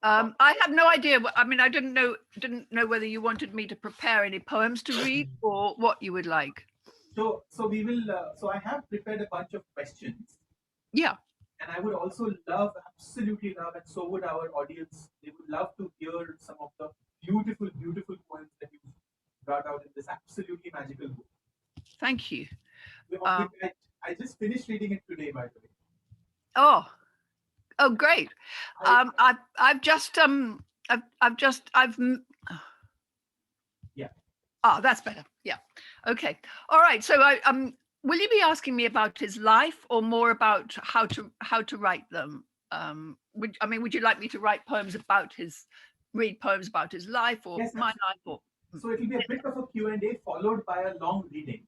I have no idea. I mean, I didn't know whether you wanted me to prepare any poems to read or what you would like. So we will. So I have prepared a bunch of questions, Yeah. and I would also love, absolutely love, and so would our audience. They would love to hear some of the beautiful, beautiful poems that you brought out in this absolutely magical book. Thank you. Which I just finished reading it today, by the way. Oh, oh, great. I I've just I've Yeah. oh, that's better. Yeah. Okay. All right. So will you be asking me about his life or more about how to write them? Would you like me to write poems about read poems about his life or Yes, my life absolutely. or So it will be a bit of a Q&A followed by a long reading,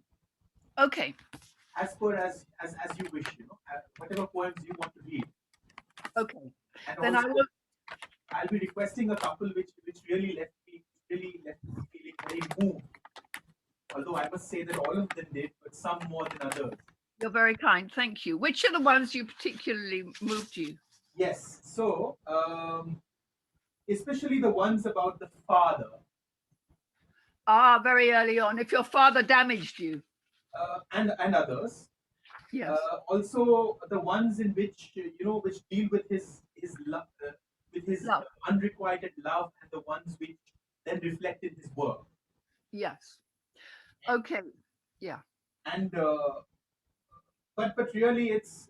okay. as per as you wish. Whatever poems you want to read, Okay. and Then I also will I'll be requesting a couple which really left me feeling very moved. Although I must say that all of them did, but some more than others. you're very kind. Thank you. Which are the ones you particularly moved you? Yes. So especially the ones about the father, Ah, very early on. If your father damaged you. and others. Yes. Also the ones in which which deal with his love, with his Love. unrequited love, and the ones which then reflect in his work. Yes. Okay. Yeah. And but really, it's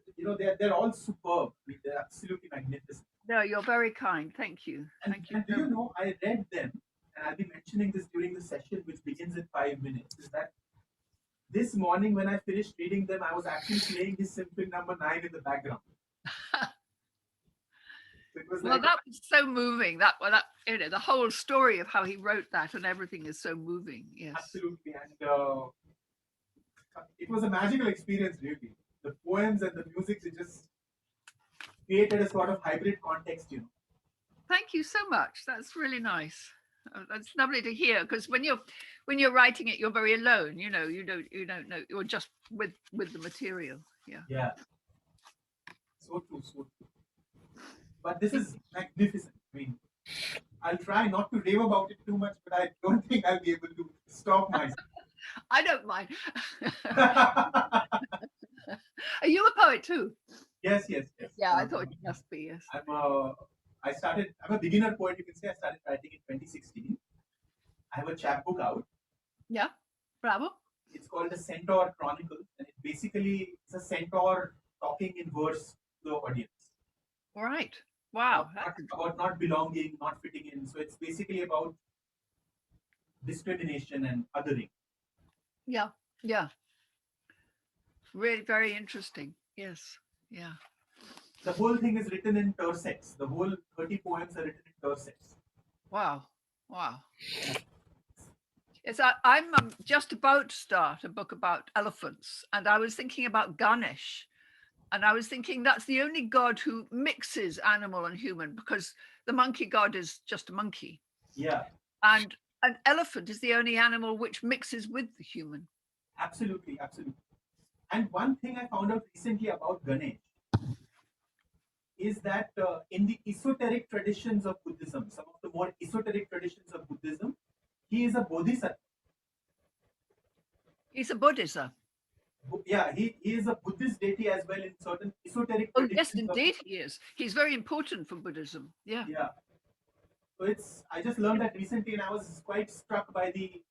they're all superb. I mean, they're absolutely magnificent. No, you're very kind. Thank you. And Thank you and do so you much. know, I read them, and I'll be mentioning this during the session, which begins in 5 minutes. Is that this morning when I finished reading them, I was actually playing his Symphony Number 9 in the background. So it was Well, like that was so moving. That the whole story of how he wrote that and everything is so moving. Yes. absolutely, and it was a magical experience, really. The poems and the music, it just created a sort of hybrid context. Thank you so much. That's really nice. That's lovely to hear because when you're writing it, you're very alone. You don't know. You're just with the material. Yeah. Yeah, so true, so true. But this is magnificent. I mean, I'll try not to rave about it too much, but I don't think I'll be able to stop myself. I don't mind. Are you a poet too? Yes, yes, yes. Yeah, I thought you must be. Yes. I'm a beginner poet. You can say I started writing in 2016. I have a chapbook out. Yeah. Bravo. It's called the Centaur Chronicles, and it's a centaur talking in verse to the audience. All right. Wow. About not belonging, not fitting in. So it's basically about discrimination and othering. Yeah. Yeah. Really very interesting. Yes. Yeah. The whole thing is written in tercets. The whole 30 poems are written in tercets. Wow. Wow. Yes, I'm just about to start a book about elephants, and I was thinking about Ganesh, and I was thinking that's the only god who mixes animal and human because the monkey god is just a monkey, Yeah, and an elephant is the only animal which mixes with the human. absolutely, absolutely. And one thing I found out recently about Ganesh is that in the esoteric traditions of Buddhism, some of the more esoteric traditions of Buddhism, he is a bodhisattva. He's a Buddhist. Yeah, he is a Buddhist deity as well in certain esoteric Oh, yes, traditions of. indeed, he is. He's very important for Buddhism. Yeah. Yeah. So I just learned that recently, and I was quite struck by the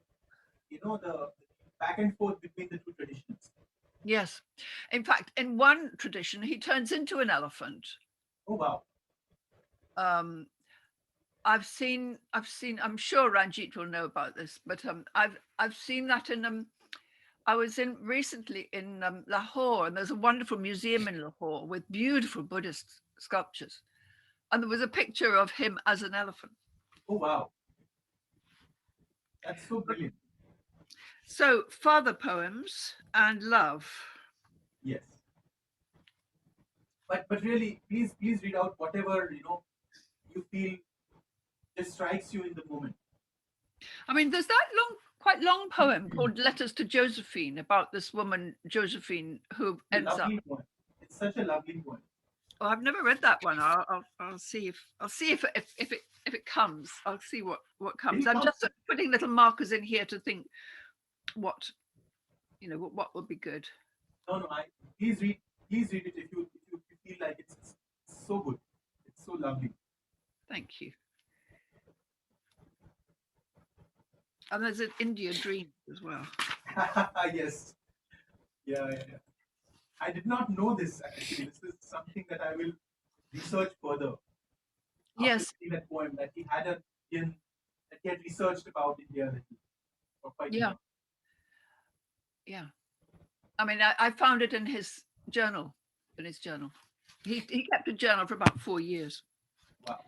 back and forth between the two traditions. Yes. In fact, in one tradition, he turns into an elephant. Oh wow. Um, I'm sure Ranjit will know about this, but I've seen that I was in recently in Lahore, and there's a wonderful museum in Lahore with beautiful Buddhist sculptures, and there was a picture of him as an elephant. Oh wow. That's so brilliant. So, father poems and love. Yes. But really, please read out whatever you feel just strikes you in the moment. I mean, there's that quite long poem called Letters to Josephine about this woman, Josephine, who ends up. Lovely poem. It's such a lovely poem. Oh, I've never read that one. I'll see if it comes. I'll see what comes. I'm just putting little markers in here to think what what would be good. No, please read it if you feel like it's so good. It's so lovely. Thank you. And there's an India Dream as well. Yes. Yeah. I did not know this actually. This is something that I will research further. Yes. After that poem that he had that he had researched about India. Yeah. Yeah. I mean, I found it in his journal. He kept a journal for about 4 years. Wow.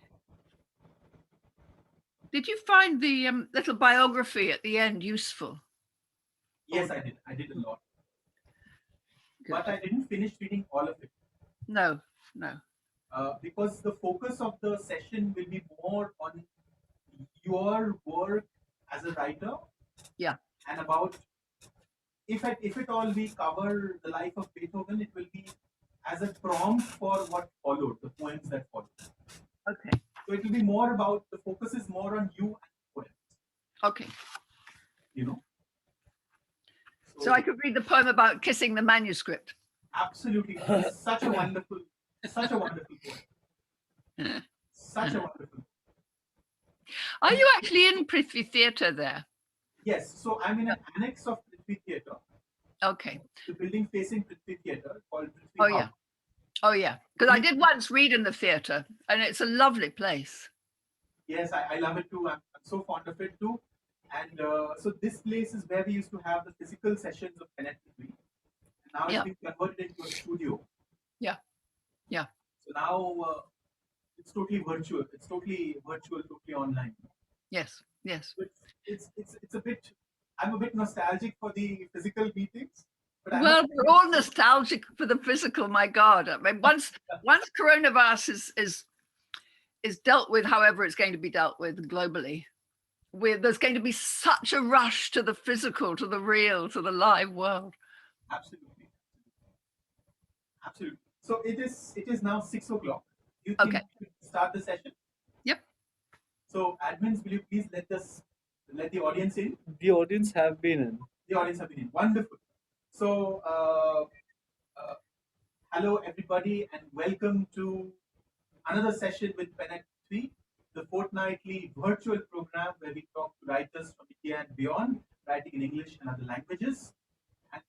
Did you find the little biography at the end useful? Yes, I did. I did a lot. Good. But I didn't finish reading all of it. No. Because the focus of the session will be more on your work as a writer. Yeah. And about if at all we cover the life of Beethoven, it will be as a prompt for what followed, the poems that followed. Okay. So it will be more about, the focus is more on you and the poems. Okay. You know. So I could read the poem about kissing the manuscript. Absolutely. It's such a wonderful poem. Such a wonderful poem. Are you actually in Prithvi Theatre there? Yes. So I'm in an annex of Prithvi Theatre. Okay. The building facing Prithvi Theatre called Prithvi Oh, House. yeah. Oh, yeah. Because I did once read in the theatre, and it's a lovely place. Yes, I love it too. I'm so fond of it too. And so this place is where we used to have the physical sessions of PEN Prithvi. And now it's been converted into a studio. Yeah. So now it's totally virtual. It's totally virtual, totally online. Yes. So it's a bit. I'm a bit nostalgic for the physical meetings. But well, we're all nostalgic for the physical. My God! I mean, once coronavirus is dealt with, however it's going to be dealt with globally, there's going to be such a rush to the physical, to the real, to the live world. Absolutely. So it is now 6 o'clock. You think we start the session? Yep. So admins, will you please let the audience in? The audience have been in. The audience have been in. Wonderful. So hello everybody and welcome to another session with PEN Prithvi, the fortnightly virtual program where we talk to writers from India and beyond, writing in English and other languages. And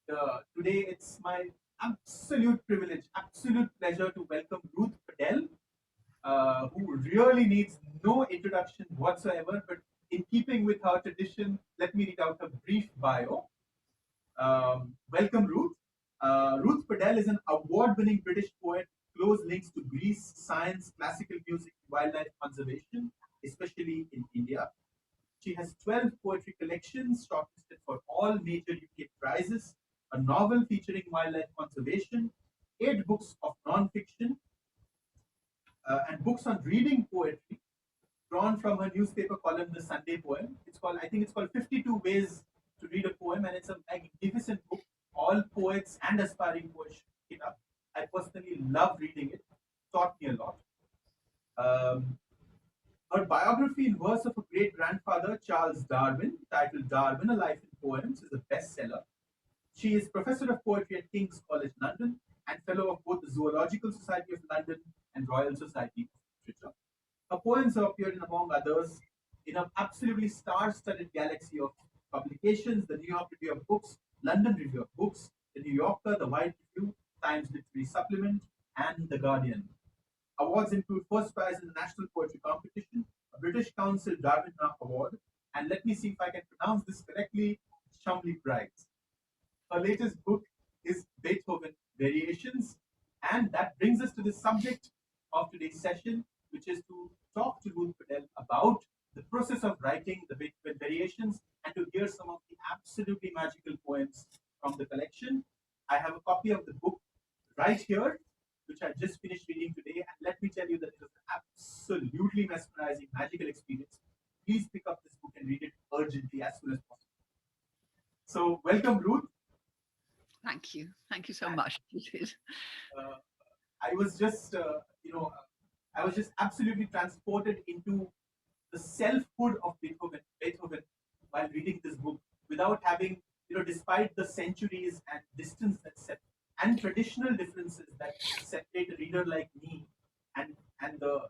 today it's my absolute privilege, absolute pleasure to welcome Ruth Padel, who really needs no introduction whatsoever, but in keeping with her tradition, let me read out her brief bio. Welcome, Ruth. Ruth Padel is an award-winning British poet, close links to Greece, science, classical music, wildlife conservation, especially in India. She has 12 poetry collections shortlisted for all major UK prizes, a novel featuring wildlife conservation, 8 books of non-fiction, and books on reading poetry, drawn from her newspaper column, The Sunday Poem. I think it's called 52 Ways to Read a Poem, and it's a magnificent book. All poets and aspiring poets should pick it up. I personally love reading it. Taught me a lot. Her biography in verse of a great-grandfather, Charles Darwin, titled Darwin, A Life in Poems, is a bestseller. She is Professor of Poetry at King's College London and Fellow of both the Zoological Society of London and Royal Society of Literature. Her poems have appeared in, among others, in an absolutely star-studded galaxy of publications: the New York Review of Books, London Review of Books, the New Yorker, the White Review, Times Literary Supplement, and The Guardian. Awards include first prize in the National Poetry Competition, a British Council Darwin Award, and let me see if I can pronounce this correctly, Shumley Prize. Her latest book is Beethoven Variations, and that brings us to the subject of today's session, which is to talk to Ruth Padel about the process of writing the Beethoven Variations and to hear some of the absolutely magical poems from the collection. I have a copy of the book right here, which I just finished reading today, and let me tell you that it was an absolutely mesmerizing, magical experience. Please pick up this book and read it urgently as soon as possible. So, welcome, Ruth. Thank you so much. I was just, I was just absolutely transported into the selfhood of Beethoven while reading this book, without having, despite the centuries and distance and traditional differences that separate a reader like me and and the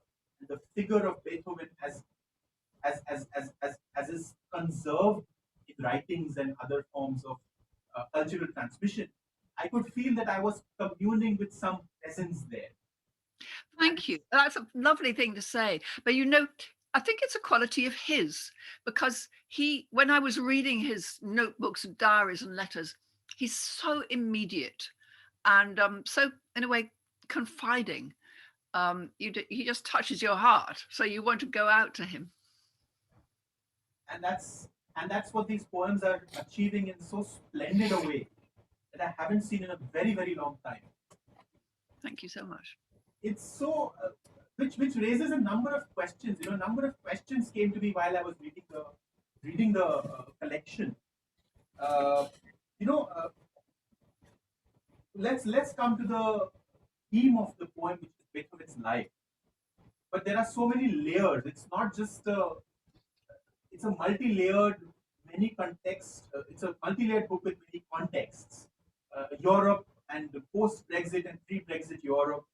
the figure of Beethoven as is conserved in writings and other forms of cultural transmission, I could feel that I was communing with some presence there. Thank you. That's a lovely thing to say. But I think it's a quality of his, because when I was reading his notebooks and diaries and letters, he's so immediate and so, in a way, confiding. He just touches your heart, so you want to go out to him. And that's what these poems are achieving in so splendid a way that I haven't seen in a very, very long time. Thank you so much. It's so which raises a number of questions. A number of questions came to me while I was reading the collection. Let's come to the theme of the poem, which is Beethoven's life. But there are so many layers. It's not just it's a multi-layered, many contexts. It's a multi-layered book with many contexts. Europe and post-Brexit and pre-Brexit Europe.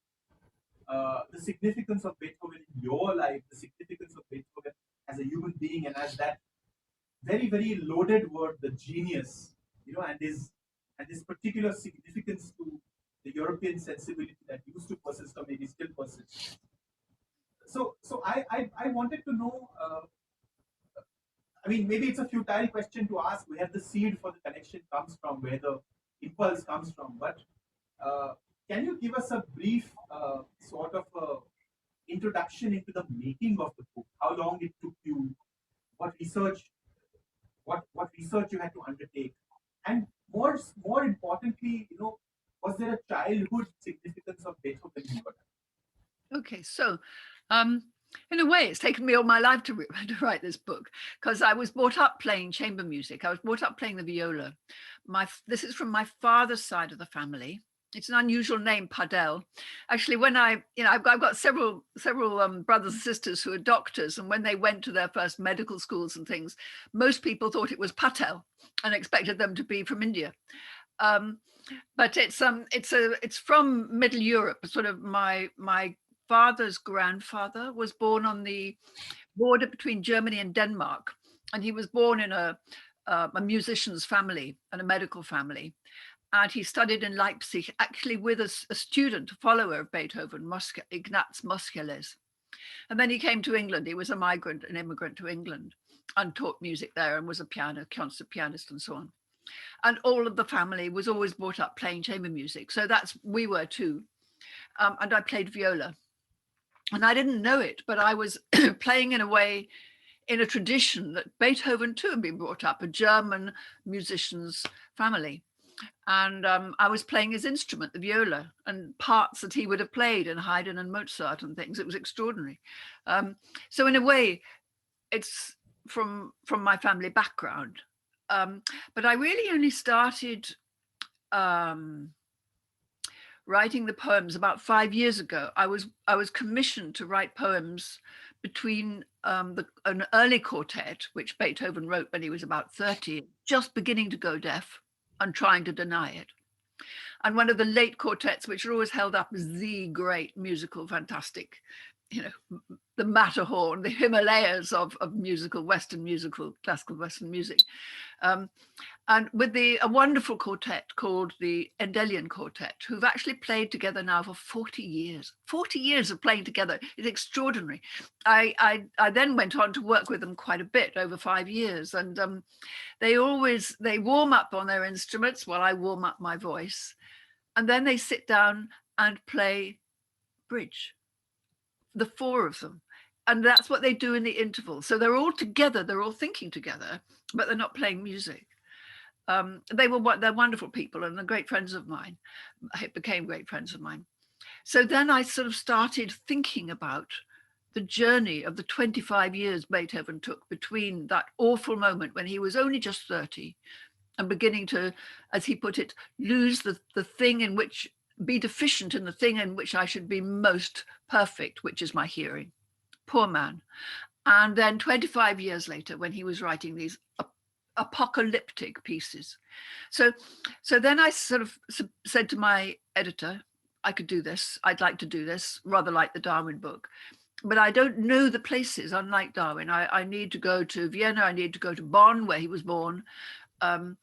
The significance of Beethoven in your life, the significance of Beethoven as a human being, and as that very, very loaded word, the genius, and his particular significance to the European sensibility that used to persist or maybe still persists. So I wanted to know. I mean, maybe it's a futile question to ask where the seed for the connection comes from, where the impulse comes from, but can you give us a brief sort of introduction into the making of the book? How long it took you? What research you had to undertake? And more importantly, was there a childhood significance of Beethoven in your life? Okay, so in a way, it's taken me all my life to write this book, because I was brought up playing chamber music. I was brought up playing the viola. This is from my father's side of the family. It's an unusual name, Padel. Actually, when I've got several brothers and sisters who are doctors, and when they went to their first medical schools and things, most people thought it was Patel and expected them to be from India. But it's from Middle Europe. Sort of my father's grandfather was born on the border between Germany and Denmark, and he was born in a musician's family and a medical family. And he studied in Leipzig, actually with a student, a follower of Beethoven, Ignaz Moscheles. And then he came to England. He was an immigrant to England, and taught music there, and was a concert pianist and so on. And all of the family was always brought up playing chamber music. So we were too. And I played viola. And I didn't know it, but I was playing in a way, in a tradition that Beethoven too had been brought up, a German musician's family. And I was playing his instrument, the viola, and parts that he would have played in Haydn and Mozart and things. It was extraordinary. So in a way, it's from my family background. But I really only started writing the poems about 5 years ago. I was commissioned to write poems between an early quartet, which Beethoven wrote when he was about 30, just beginning to go deaf and trying to deny it, and one of the late quartets, which are always held up as the great musical, fantastic, the Matterhorn, the Himalayas of classical Western music. And with a wonderful quartet called the Endelian Quartet, who've actually played together now for 40 years. 40 years of playing together is extraordinary. I then went on to work with them quite a bit over 5 years, and they warm up on their instruments while I warm up my voice, and then they sit down and play bridge, the four of them. And that's what they do in the interval. So they're all together, they're all thinking together, but they're not playing music. They're wonderful people, and they're great friends of mine. Became great friends of mine. So then I sort of started thinking about the journey of the 25 years Beethoven took between that awful moment when he was only just 30 and beginning to, as he put it, lose the thing in which be deficient in the thing in which I should be most perfect, which is my hearing. Poor man. And then 25 years later, when he was writing these apocalyptic pieces. So then I sort of said to my editor, I could do this. I'd like to do this, rather like the Darwin book. But I don't know the places, unlike Darwin. I need to go to Vienna. I need to go to Bonn, where he was born. I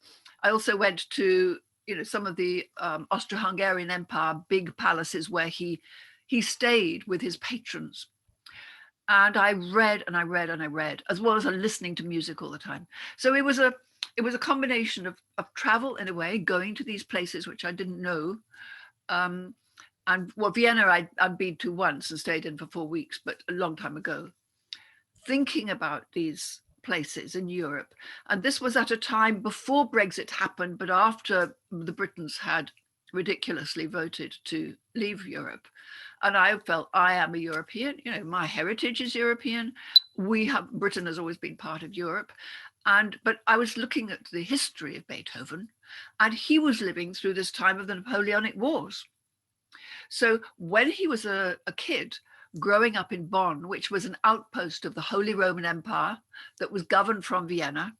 also went to, some of the Austro-Hungarian Empire big palaces where he stayed with his patrons. And I read and I read and I read, as well as listening to music all the time. So it was a combination of travel in a way, going to these places which I didn't know. And Vienna I'd been to once and stayed in for 4 weeks, but a long time ago. Thinking about these places in Europe. And this was at a time before Brexit happened, but after the Britons had ridiculously voted to leave Europe. And I felt I am a European, my heritage is European. Britain has always been part of Europe. But I was looking at the history of Beethoven, and he was living through this time of the Napoleonic Wars. So when he was a kid growing up in Bonn, which was an outpost of the Holy Roman Empire that was governed from Vienna,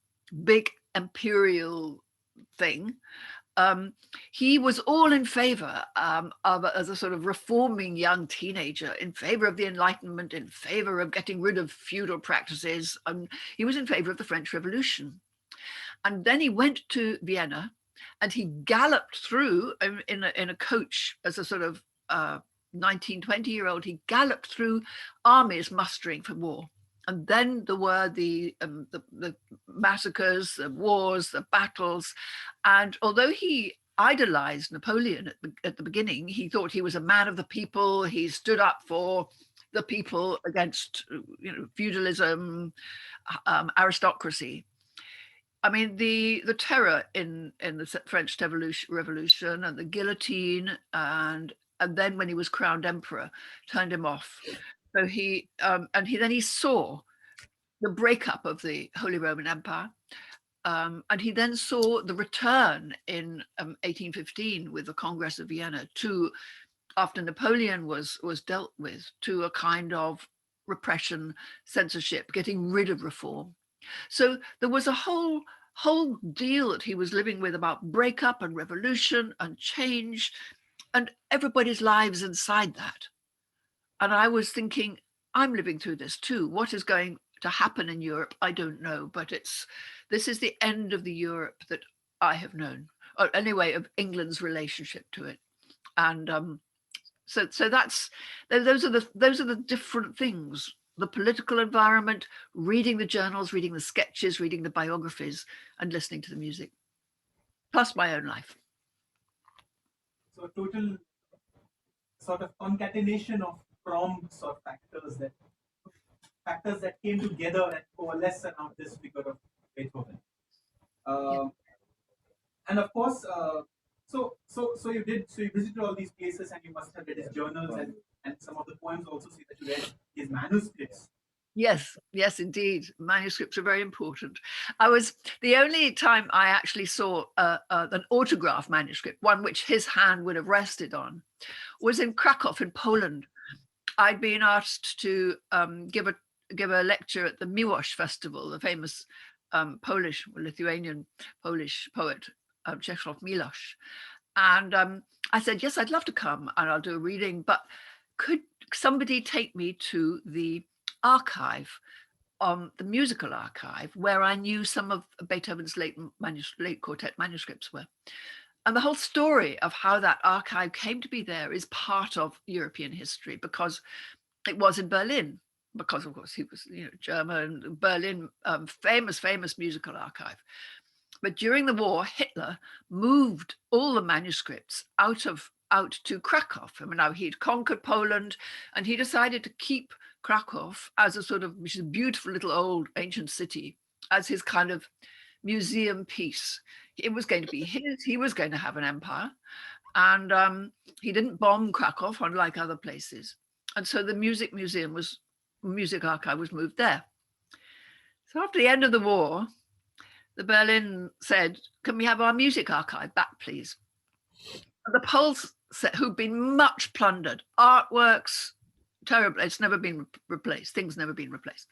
big imperial thing, he was all in favor as a sort of reforming young teenager, in favor of the Enlightenment, in favor of getting rid of feudal practices. He was in favor of the French Revolution. And then he went to Vienna and he galloped through in a coach as a sort of 19, 20-year-old. He galloped through armies mustering for war. And then there were the massacres, the wars, the battles. And although he idolized Napoleon at the beginning, he thought he was a man of the people. He stood up for the people against feudalism, aristocracy. I mean, the terror in the French Revolution and the guillotine, and then when he was crowned emperor, turned him off. So he saw the breakup of the Holy Roman Empire, and he then saw the return in 1815 with the Congress of Vienna after Napoleon was dealt with, to a kind of repression, censorship, getting rid of reform. So there was a whole deal that he was living with about breakup and revolution and change, and everybody's lives inside that. And I was thinking, I'm living through this too. What is going to happen in Europe? I don't know, but this is the end of the Europe that I have known, or anyway, of England's relationship to it. And so those are the different things: the political environment, reading the journals, reading the sketches, reading the biographies, and listening to the music, plus my own life. So total sort of concatenation of prompts or factors that came together and coalesced around this figure of Beethoven. And of course, so you visited all these places, and you must have read his journals, and some of the poems also say that you read his manuscripts. Yes, indeed. Manuscripts are very important. The only time I actually saw an autograph manuscript, one which his hand would have rested on, was in Krakow in Poland. I'd been asked to give a lecture at the Miłosz Festival, the famous Lithuanian Polish poet, Czesław Miłosz. And I said, yes, I'd love to come and I'll do a reading, but could somebody take me to the archive, the musical archive, where I knew some of Beethoven's late quartet manuscripts were. And the whole story of how that archive came to be there is part of European history, because it was in Berlin, because of course he was German. Berlin, famous musical archive. But during the war, Hitler moved all the manuscripts out to Krakow. I mean, now he'd conquered Poland, and he decided to keep Krakow as which is a beautiful little old ancient city, as his kind of museum piece. It was going to be his. He was going to have an empire, and he didn't bomb Krakow, unlike other places. And so the music archive was moved there. So after the end of the war, the Berlin said, "Can we have our music archive back, please?" And the Poles who'd been much plundered, artworks, terrible. It's never been replaced. Things never been replaced.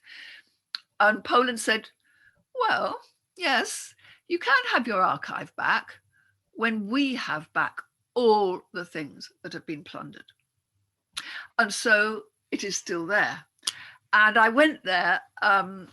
And Poland said, well, yes, you can have your archive back when we have back all the things that have been plundered. And so it is still there. And I went there, and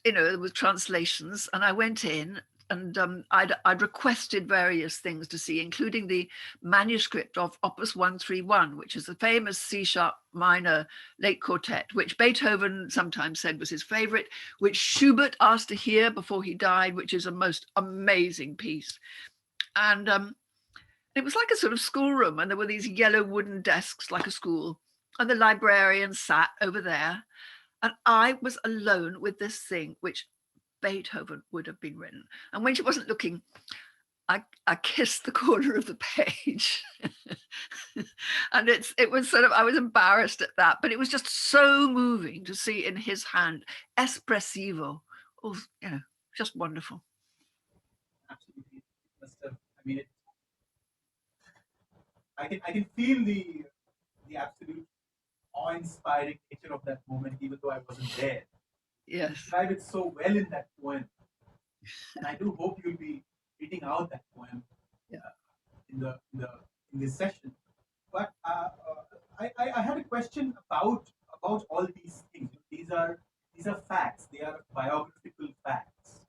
there were translations, and I went in, and I'd requested various things to see, including the manuscript of Opus 131, which is the famous C-sharp minor late quartet, which Beethoven sometimes said was his favorite, which Schubert asked to hear before he died, which is a most amazing piece. And it was like a sort of schoolroom, and there were these yellow wooden desks like a school, and the librarian sat over there, and I was alone with this thing which Beethoven would have been written. And when she wasn't looking, I kissed the corner of the page. And it was sort of, I was embarrassed at that, but it was just so moving to see in his hand, espressivo, just wonderful. Absolutely. I mean, I can feel the absolute awe-inspiring nature of that moment, even though I wasn't there. Yes. You describe it so well in that poem, and I do hope you'll be reading out that poem in this session. But I had a question about all these things. These are facts. They are biographical facts.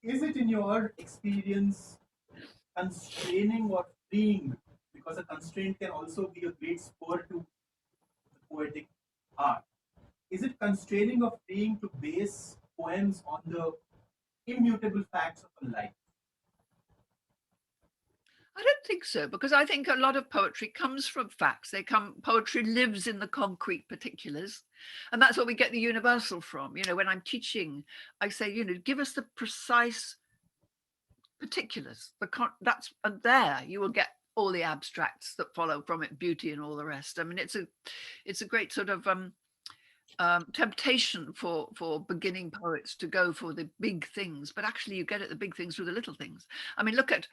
Is it, in your experience, constraining or freeing? Because a constraint can also be a great spur to the poetic art. Is it constraining or freeing to base poems on the immutable facts of a life? I don't think so, because I think a lot of poetry comes from facts. Poetry lives in the concrete particulars, and that's what we get the universal from. When I'm teaching, I say, give us the precise particulars. And there you will get all the abstracts that follow from it, beauty and all the rest. I mean, it's a great sort of temptation for beginning poets to go for the big things, but actually you get at the big things through the little things. I mean, look at,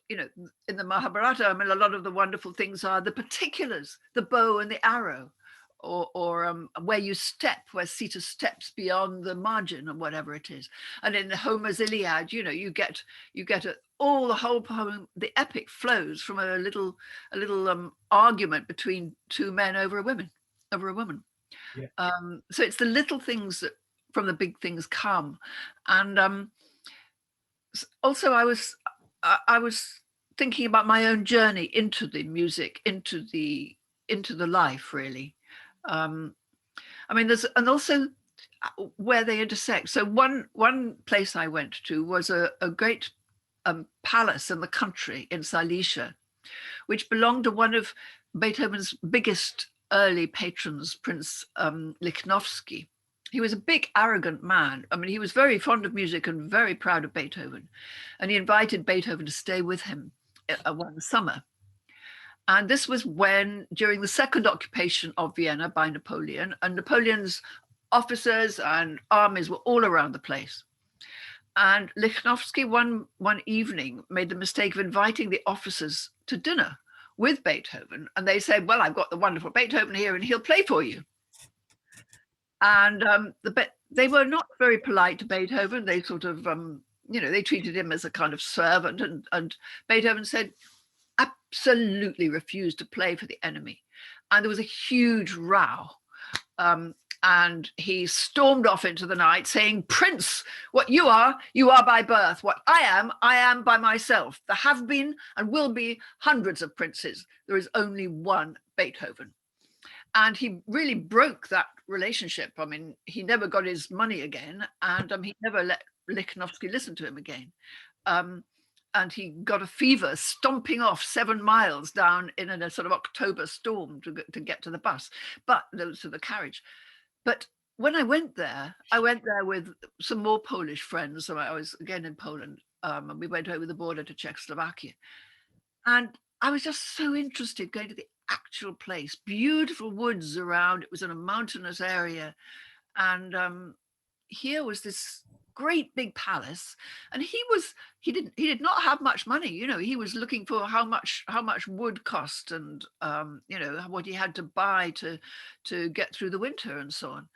in the Mahabharata, I mean, a lot of the wonderful things are the particulars, the bow and the arrow, or where you step, where Sita steps beyond the margin or whatever it is. And in Homer's Iliad, you get all the whole poem, the epic flows from a little argument between two men over a woman. Yeah. So it's the little things that from the big things come. And also I was thinking about my own journey into the music, into the life, really. I mean, and also where they intersect. So one place I went to was a great palace in the country in Silesia, which belonged to one of Beethoven's biggest early patrons, Prince Lichnowsky. He was a big, arrogant man. I mean, he was very fond of music and very proud of Beethoven. And he invited Beethoven to stay with him one summer. And this was during the second occupation of Vienna by Napoleon, and Napoleon's officers and armies were all around the place. And Lichnowsky one evening made the mistake of inviting the officers to dinner with Beethoven. And they said, well, I've got the wonderful Beethoven here and he'll play for you. And they were not very polite to Beethoven. They sort of, they treated him as a kind of servant. And Beethoven said, absolutely refused to play for the enemy. And there was a huge row. And he stormed off into the night saying, Prince, what you are by birth. What I am by myself. There have been and will be hundreds of princes. There is only one Beethoven. And he really broke that relationship. I mean, he never got his money again, and he never let Lichnowsky listen to him again. And he got a fever stomping off 7 miles down in a sort of October storm to get to the bus, to the carriage. But when I went there with some more Polish friends. So I was again in Poland, and we went over the border to Czechoslovakia. And I was just so interested going to the actual place, beautiful woods around. It was in a mountainous area. And here was this great big palace, and he did not have much money. You know, he was looking for how much wood cost, and you know, what he had to buy to get through the winter and so on.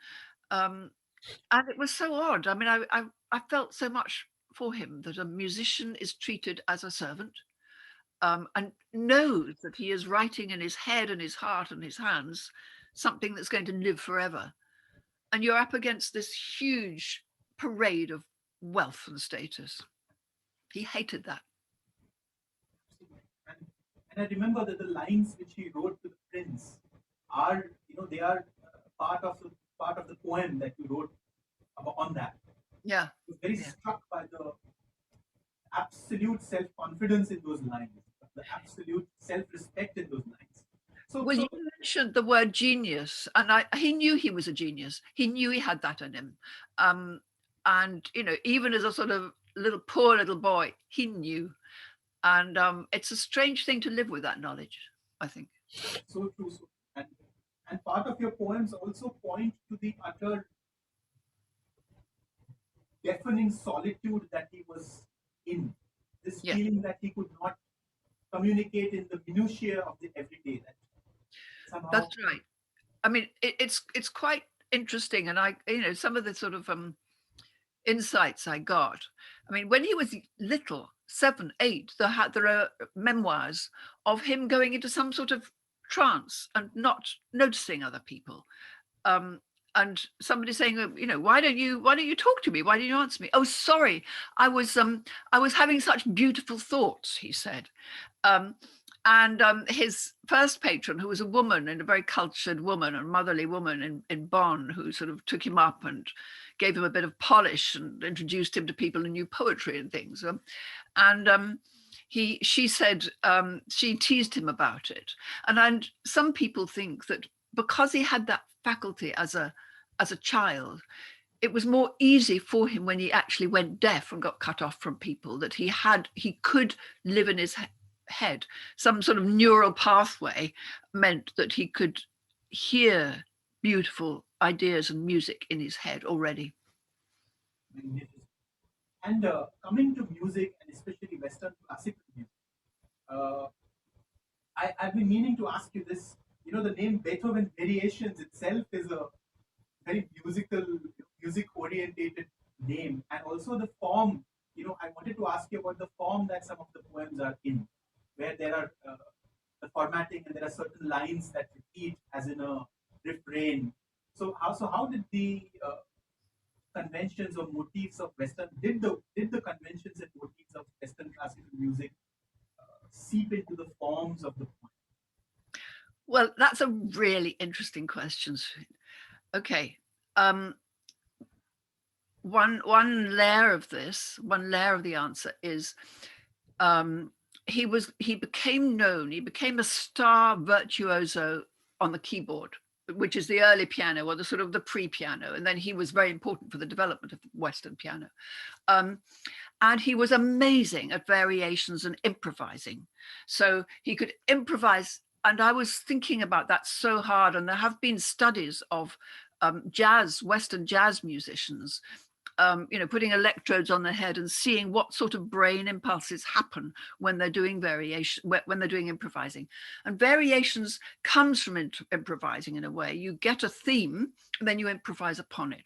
And it was so odd. I mean, I felt so much for him, that a musician is treated as a servant, and knows that he is writing in his head and his heart and his hands something that's going to live forever. And you're up against this huge parade of wealth and status. He hated that. And I remember that the lines which he wrote to the prince are, you know, they are part of the poem that you wrote on that. Yeah. I was very struck by the absolute self-confidence in those lines, the absolute self-respect in those lines. Well, you mentioned the word genius, and he knew he was a genius. He knew he had that in him. And, you know, even as a sort of poor little boy, he knew. And it's a strange thing to live with that knowledge, I think. So true. And part of your poems also point to the utter deafening solitude that he was in. This feeling that he could not communicate in the minutiae of the everyday. Somehow... That's right. I mean, it's quite interesting, and you know, some of the sort of insights I got. I mean, when he was little, 7, 8, there are memoirs of him going into some sort of trance and not noticing other people. And somebody saying, you know, why don't you talk to me? Why don't you answer me? Oh, sorry, I was having such beautiful thoughts, he said. And his first patron, who was a woman, and a very cultured woman, a motherly woman in Bonn, who sort of took him up and gave him a bit of polish and introduced him to people who knew poetry and things. She said, she teased him about it. And some people think that because he had that faculty as a child, it was more easy for him when he actually went deaf and got cut off from people, that he could live in his head. Some sort of neural pathway meant that he could hear beautiful ideas and music in his head already. Magnificent. And coming to music, and especially Western classical music, I've been meaning to ask you this. You know, the name Beethoven Variations itself is a very music-orientated name, and also the form. You know, I wanted to ask you about the form that some of the poems are in, where there are the formatting, and there are certain lines that repeat as in a refrain. So how did the conventions or motifs of Western did the conventions and motifs of Western classical music seep into the forms of the poem? Well, that's a really interesting question. Okay. One layer of the answer is he became known, he became a star virtuoso on the keyboard, which is the early piano, or the sort of the pre-piano. And then he was very important for the development of Western piano. And he was amazing at variations and improvising. So he could improvise. And I was thinking about that so hard. And there have been studies of Western jazz musicians, you know, putting electrodes on their head and seeing what sort of brain impulses happen when they're doing when they're doing improvising. And variations comes from improvising in a way. You get a theme, and then you improvise upon it.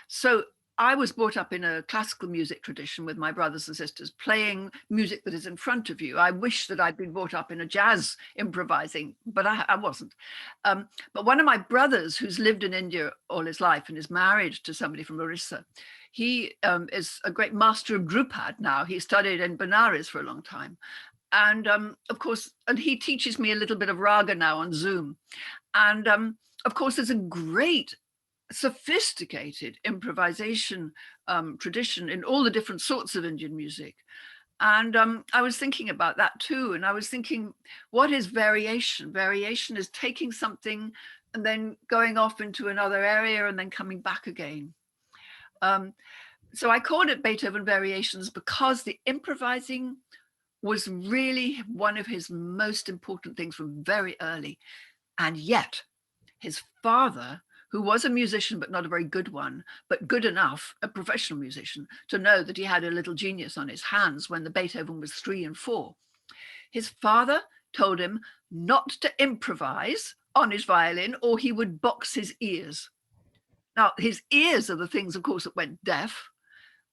So I was brought up in a classical music tradition with my brothers and sisters, playing music that is in front of you. I wish that I'd been brought up in a jazz improvising, but I wasn't. But one of my brothers, who's lived in India all his life and is married to somebody from Orissa, he is a great master of Drupad now. He studied in Benares for a long time. And of course, and he teaches me a little bit of raga now on Zoom. And of course, there's a great sophisticated improvisation tradition in all the different sorts of Indian music. And I was thinking about that too. And I was thinking, what is variation? Variation is taking something and then going off into another area and then coming back again. So I called it Beethoven Variations because the improvising was really one of his most important things from very early. And yet his father, who was a musician, but not a very good one, but good enough, a professional musician, to know that he had a little genius on his hands when the Beethoven was 3 and 4. His father told him not to improvise on his violin or he would box his ears. Now, his ears are the things, of course, that went deaf,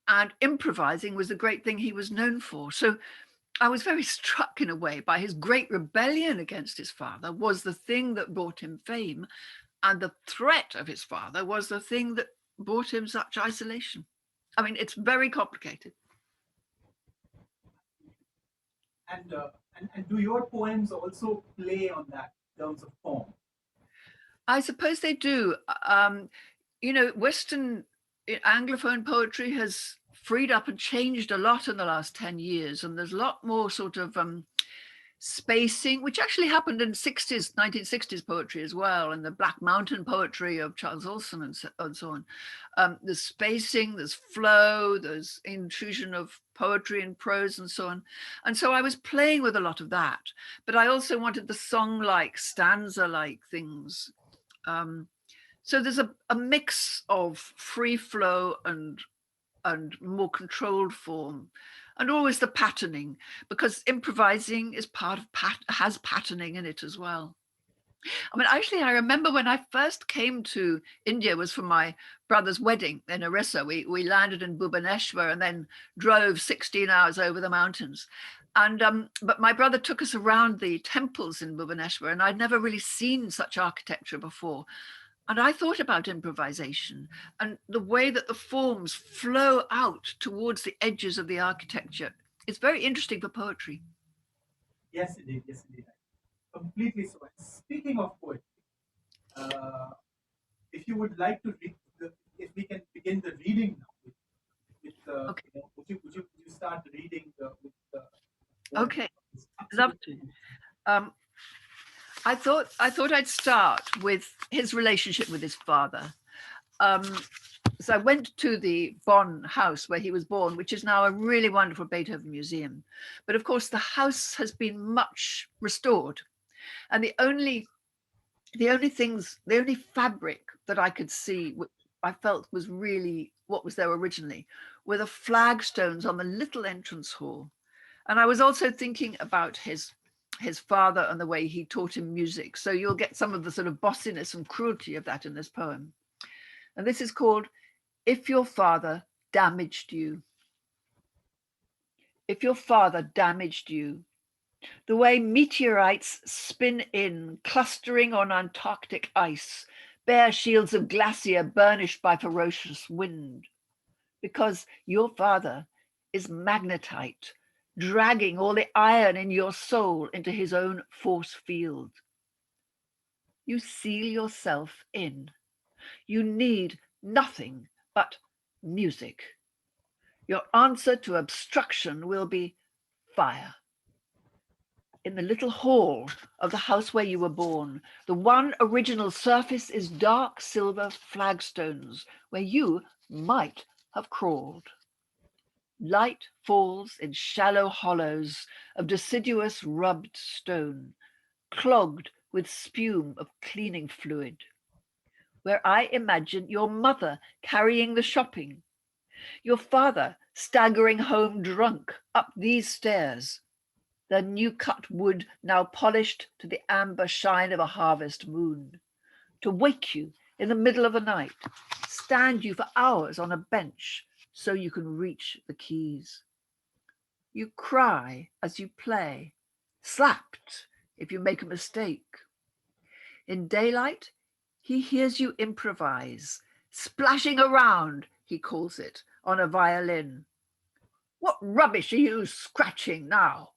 and improvising was the great thing he was known for. So I was very struck in a way by his great rebellion against his father was the thing that brought him fame, and the threat of his father was the thing that brought him such isolation. I mean, it's very complicated. And do your poems also play on that in terms of form? I suppose they do. Western Anglophone poetry has freed up and changed a lot in the last 10 years. And there's a lot more sort of spacing, which actually happened in 1960s poetry as well, and the Black Mountain poetry of Charles Olson and so on. There's spacing, there's flow, there's intrusion of poetry and prose and so on. And so I was playing with a lot of that, but I also wanted the song-like, stanza-like things. So there's a mix of free flow and more controlled form, and always the patterning, because improvising is part of has patterning in it as well. I mean, actually, I remember when I first came to India was for my brother's wedding in Orissa. We landed in Bhubaneswar and then drove 16 hours over the mountains. And but my brother took us around the temples in Bhubaneswar, and I'd never really seen such architecture before. And I thought about improvisation and the way that the forms flow out towards the edges of the architecture. It's very interesting for poetry. Yes, indeed. Yes, indeed. Completely so. And speaking of poetry, if you would like to read, if we can begin the reading now, Okay. Would you start reading with the Okay, love to. I thought I'd start with his relationship with his father. So I went to the Bonn house where he was born, which is now a really wonderful Beethoven museum. But of course, the house has been much restored. And the only fabric that I could see, which I felt was really what was there originally, were the flagstones on the little entrance hall. And I was also thinking about his father and the way he taught him music. So you'll get some of the sort of bossiness and cruelty of that in this poem. And this is called If Your Father Damaged You. If your father damaged you, the way meteorites spin in, clustering on Antarctic ice, bare shields of glacier burnished by ferocious wind, because your father is magnetite, dragging all the iron in your soul into his own force field. You seal yourself in. You need nothing but music. Your answer to obstruction will be fire. In the little hall of the house where you were born, the one original surface is dark silver flagstones where you might have crawled. Light falls in shallow hollows of deciduous rubbed stone, clogged with spume of cleaning fluid, where I imagine your mother carrying the shopping, your father staggering home drunk up these stairs, the new cut wood now polished to the amber shine of a harvest moon, to wake you in the middle of the night, stand you for hours on a bench so you can reach the keys. You cry as you play, slapped if you make a mistake. In daylight, he hears you improvise, splashing around, he calls it, on a violin. What rubbish are you scratching now?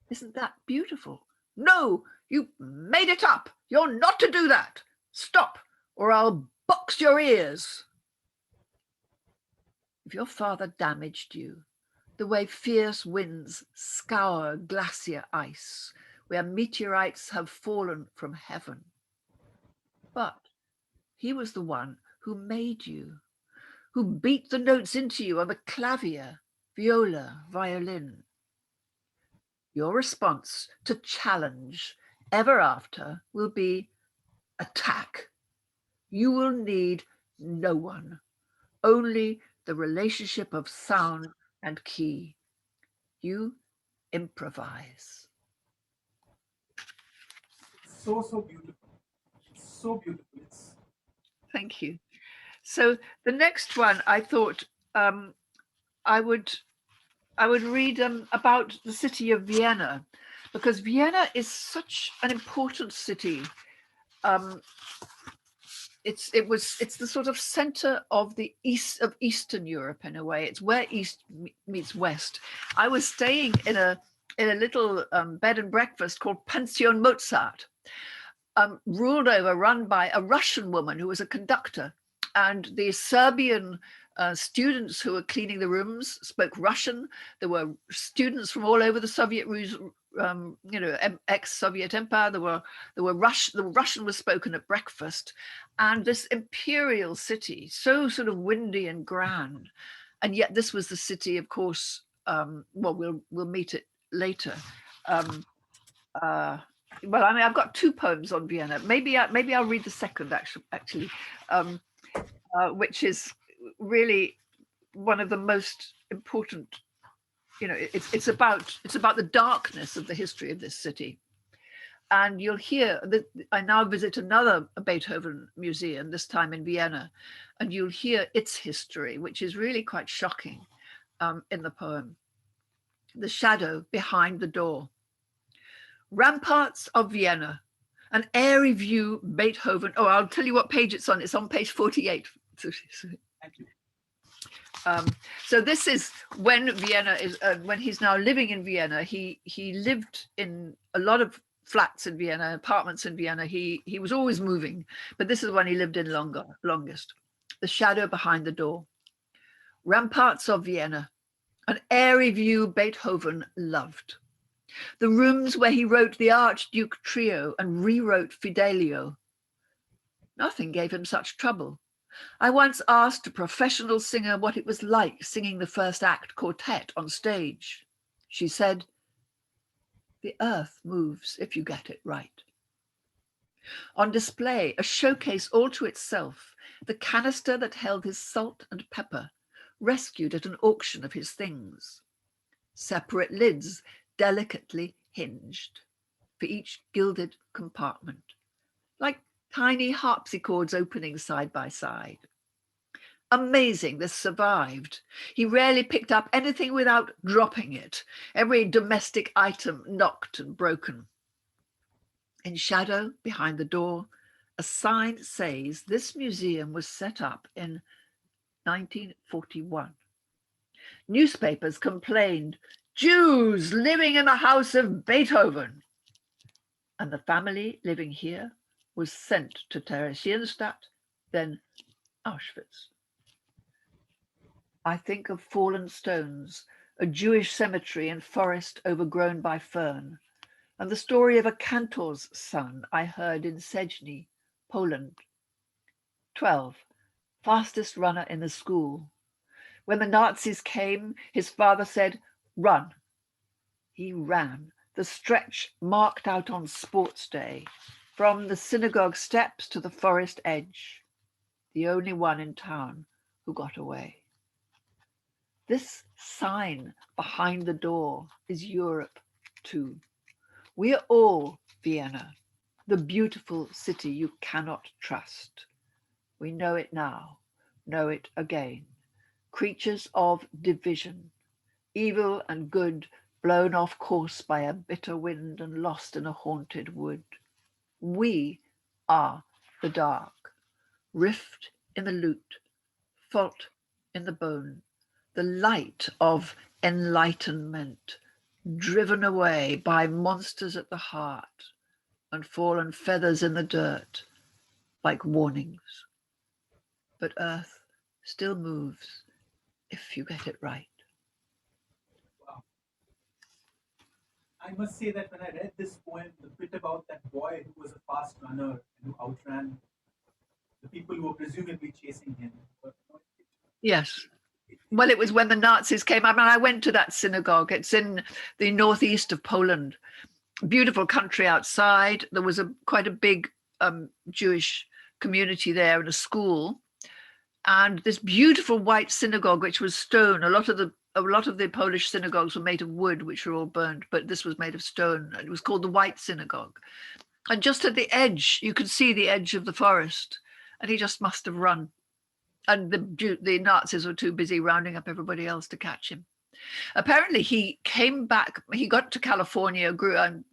Isn't that beautiful? No, you made it up. You're not to do that. Stop, or I'll box your ears. If your father damaged you, the way fierce winds scour glacier ice, where meteorites have fallen from heaven. But he was the one who made you, who beat the notes into you on the clavier, viola, violin. Your response to challenge ever after will be attack. You will need no one, only the relationship of sound and key. You improvise. So beautiful. It's so beautiful. It's Thank you. So the next one, I thought I would read about the city of Vienna, because Vienna is such an important city. It's the sort of center of the east of Eastern Europe in a way. It's where East meets West. I was staying in a little bed and breakfast called Pension Mozart, run by a Russian woman who was a conductor, and the Serbian students who were cleaning the rooms spoke Russian. There were students from all over the Soviet, ex-Soviet empire. The Russian was spoken at breakfast, and this imperial city, so sort of windy and grand, and yet this was the city, of course. We'll meet it later. Well, I mean, I've got two poems on Vienna. Maybe I'll read the second actually, which is really one of the most important. It's about the darkness of the history of this city. And you'll hear that I now visit another Beethoven museum, this time in Vienna, and you'll hear its history, which is really quite shocking in the poem. The shadow behind the door. Ramparts of Vienna, an airy view, Beethoven. Oh, I'll tell you what page it's on. It's on page 48. thank you. So this is when Vienna is, when he's now living in Vienna. He lived in a lot of flats in Vienna, apartments in Vienna. He was always moving, but this is when he lived in longest. The shadow behind the door. Ramparts of Vienna, an airy view Beethoven loved. The rooms where he wrote the Archduke Trio and rewrote Fidelio. Nothing gave him such trouble. I once asked a professional singer what it was like singing the first act quartet on stage. She said, "The earth moves if you get it right." On display, a showcase all to itself, the canister that held his salt and pepper, rescued at an auction of his things. Separate lids, delicately hinged for each gilded compartment, like tiny harpsichords opening side by side. Amazing, this survived. He rarely picked up anything without dropping it. Every domestic item knocked and broken. In shadow, behind the door, a sign says this museum was set up in 1941. Newspapers complained, "Jews living in the house of Beethoven." And the family living here was sent to Theresienstadt, then Auschwitz. I think of fallen stones, a Jewish cemetery and forest overgrown by fern, and the story of a cantor's son I heard in Szejny, Poland. 12, fastest runner in the school. When the Nazis came, his father said, "Run." He ran, the stretch marked out on sports day, from the synagogue steps to the forest edge, the only one in town who got away. This sign behind the door is Europe too. We are all Vienna, the beautiful city you cannot trust. We know it now, know it again. Creatures of division, evil and good, blown off course by a bitter wind and lost in a haunted wood. We are the dark, rift in the lute, fault in the bone, the light of enlightenment, driven away by monsters at the heart and fallen feathers in the dirt like warnings. But earth still moves if you get it right. Wow. I must say that when I read this poem, the bit about that boy who was a fast runner and who outran the people who were presumably chasing him. Yes. Well, it was when the Nazis came. I mean, I went to that synagogue. It's in the northeast of Poland. Beautiful country outside. There was quite a big Jewish community there and a school, and this beautiful white synagogue, which was stone. A lot of the Polish synagogues were made of wood, which were all burned, but this was made of stone. It was called the White Synagogue. And just at the edge, you could see the edge of the forest, and he just must have run. And the Nazis were too busy rounding up everybody else to catch him. Apparently, he came back. He got to California, grew and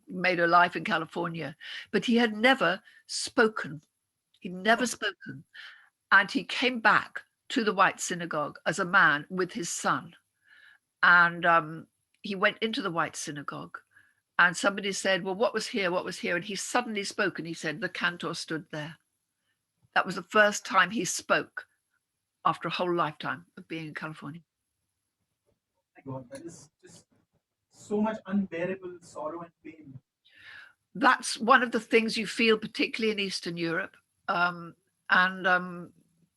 made a life in California, but he had never spoken. He'd never spoken, and he came back to the White Synagogue as a man with his son, and he went into the White Synagogue, and somebody said, "Well, what was here? What was here?" And he suddenly spoke, and he said, "The cantor stood there." That was the first time he spoke after a whole lifetime of being in California. Oh my God, that is just so much unbearable sorrow and pain. That's one of the things you feel, particularly in Eastern Europe.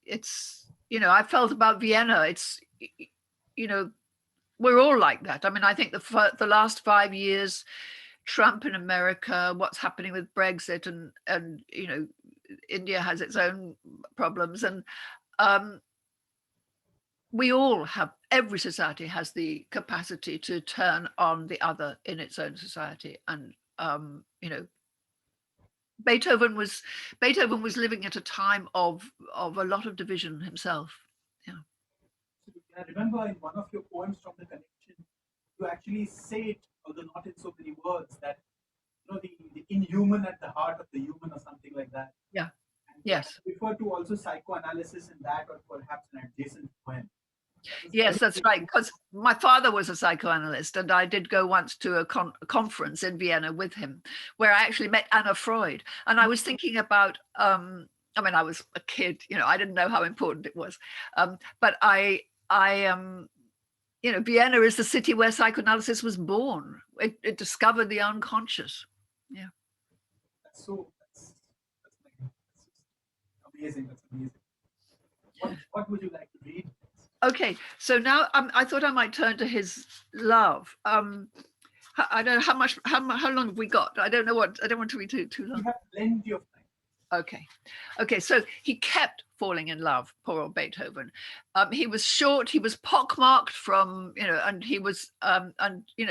It's, I felt about Vienna. It's, we're all like that. I mean, I think the last 5 years, Trump in America, what's happening with Brexit, and India has its own problems, and we all have, every society has the capacity to turn on the other in its own society. And Beethoven was living at a time of a lot of division himself. Yeah. I remember in one of your poems from the collection, you actually say it, although not in so many words, that the inhuman at the heart of the human, or something like that. Yeah. And Yes. refer to also psychoanalysis in that, or perhaps an adjacent poem. Yes, that's right. Because my father was a psychoanalyst, and I did go once to a conference in Vienna with him, where I actually met Anna Freud. And I was thinking about, I mean, I was a kid, I didn't know how important it was. But Vienna is the city where psychoanalysis was born. It discovered the unconscious. Yeah. That's amazing. That's amazing. What would you like to read? Okay, so now I thought I might turn to his love. I don't know how long have we got? I don't want to read too long. We have plenty of time. Okay. So he kept falling in love, poor old Beethoven. He was short. He was pockmarked from, and he was,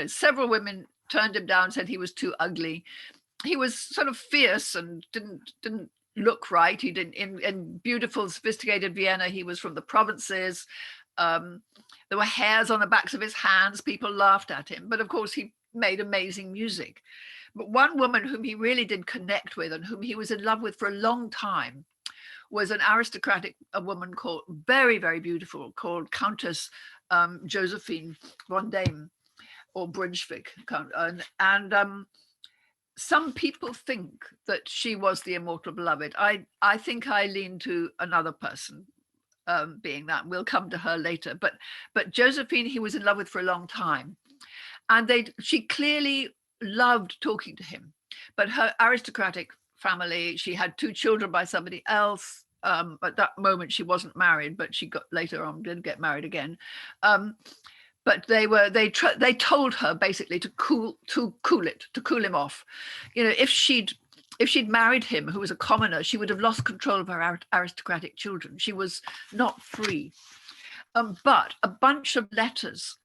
several women turned him down, said he was too ugly. He was sort of fierce and didn't look right. He didn't in beautiful, sophisticated Vienna. He was from the provinces. There were hairs on the backs of his hands. People laughed at him, but of course he made amazing music. But one woman whom he really did connect with, and whom he was in love with for a long time, was an aristocratic woman called, very, very beautiful, called Countess Josephine von Dame, or Brunswick. And some people think that she was the immortal beloved. I think I lean to another person being that. We'll come to her later. But Josephine, he was in love with for a long time, and she clearly loved talking to him. But her aristocratic family, she had 2 children by somebody else. At that moment, she wasn't married, but she later on did get married again. But they told her basically to cool him off. If she'd married him, who was a commoner, she would have lost control of her aristocratic children. She was not free. But a bunch of letters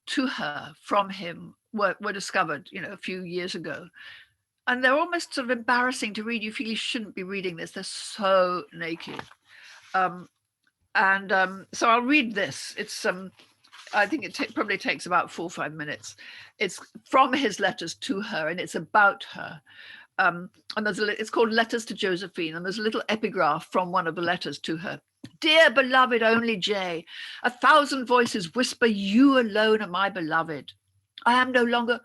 to her from him were discovered, a few years ago. And they're almost sort of embarrassing to read. You feel you shouldn't be reading this. They're so naked. So I'll read this. It's I think it probably takes about 4 or 5 minutes. It's from his letters to her, and it's about her. And it's called Letters to Josephine, and there's a little epigraph from one of the letters to her. Dear beloved only J, 1,000 voices whisper you alone are my beloved. I am no longer,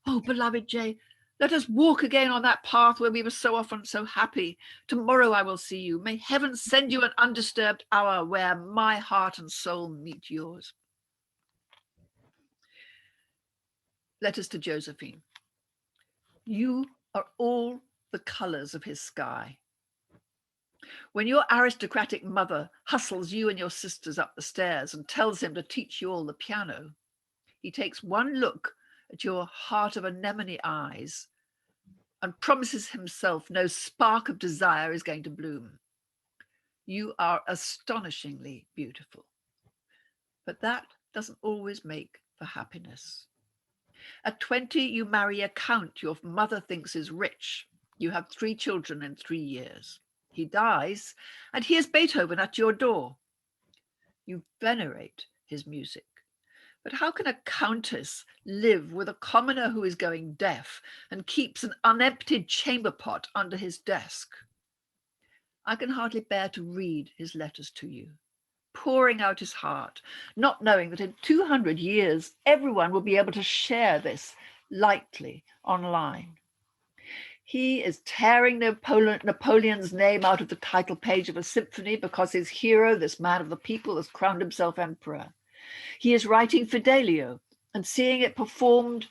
oh beloved J, let us walk again on that path where we were so often so happy. Tomorrow I will see you. May heaven send you an undisturbed hour where my heart and soul meet yours. Letters to Josephine. You are all the colors of his sky. When your aristocratic mother hustles you and your sisters up the stairs and tells him to teach you all the piano, he takes one look at your heart of anemone eyes and promises himself no spark of desire is going to bloom. You are astonishingly beautiful. But that doesn't always make for happiness. At 20, you marry a count your mother thinks is rich. You have 3 children in 3 years. He dies, and here's Beethoven at your door. You venerate his music. But how can a countess live with a commoner who is going deaf and keeps an unemptied chamber pot under his desk? I can hardly bear to read his letters to you, pouring out his heart, not knowing that in 200 years, everyone will be able to share this lightly online. He is tearing Napoleon's name out of the title page of a symphony because his hero, this man of the people, has crowned himself emperor. He is writing Fidelio and seeing it performed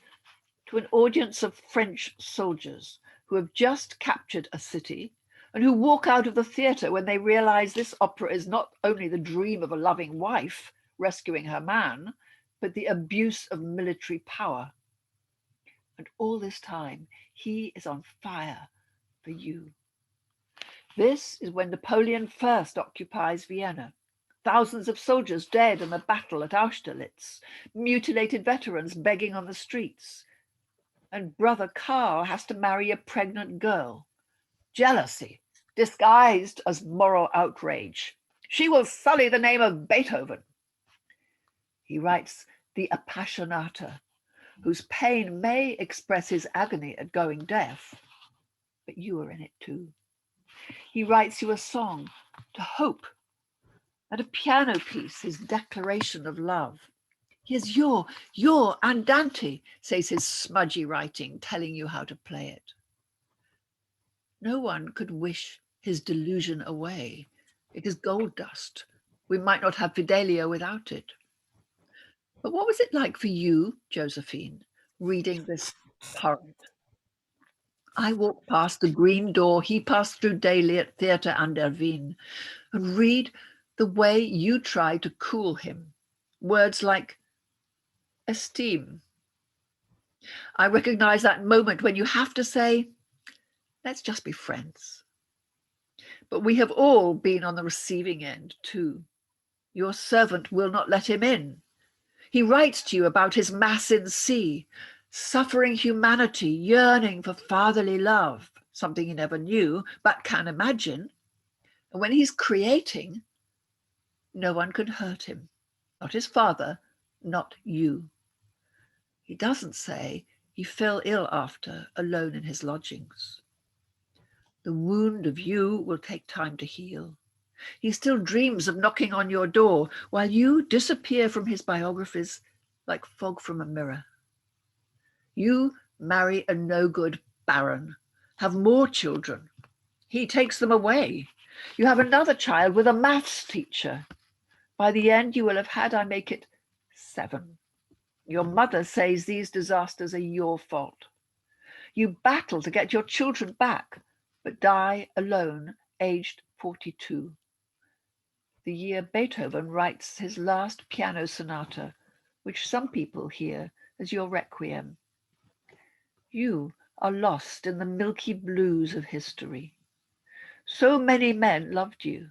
to an audience of French soldiers who have just captured a city and who walk out of the theatre when they realize this opera is not only the dream of a loving wife rescuing her man, but the abuse of military power. And all this time, he is on fire for you. This is when Napoleon first occupies Vienna. Thousands of soldiers dead in the battle at Austerlitz, mutilated veterans begging on the streets. And Brother Karl has to marry a pregnant girl. Jealousy, disguised as moral outrage. She will sully the name of Beethoven. He writes the Appassionata, whose pain may express his agony at going deaf, but you are in it too. He writes you a song to hope, and a piano piece, his declaration of love. Here's your Andante, says his smudgy writing, telling you how to play it. No one could wish his delusion away. It is gold dust. We might not have Fidelio without it. But what was it like for you, Josephine, reading this torrent? I walked past the green door he passed through daily at Theatre an der Wien and read the way you try to cool him. Words like esteem. I recognize that moment when you have to say, let's just be friends. But we have all been on the receiving end too. Your servant will not let him in. He writes to you about his mass in C, suffering humanity, yearning for fatherly love, something he never knew, but can imagine. And when he's creating, no one can hurt him, not his father, not you. He doesn't say he fell ill after, alone in his lodgings. The wound of you will take time to heal. He still dreams of knocking on your door while you disappear from his biographies like fog from a mirror. You marry a no-good baron, have more children. He takes them away. You have another child with a maths teacher. By the end, you will have had, I make it, 7. Your mother says these disasters are your fault. You battle to get your children back, but die alone, aged 42. The year Beethoven writes his last piano sonata, which some people hear as your requiem. You are lost in the milky blues of history. So many men loved you,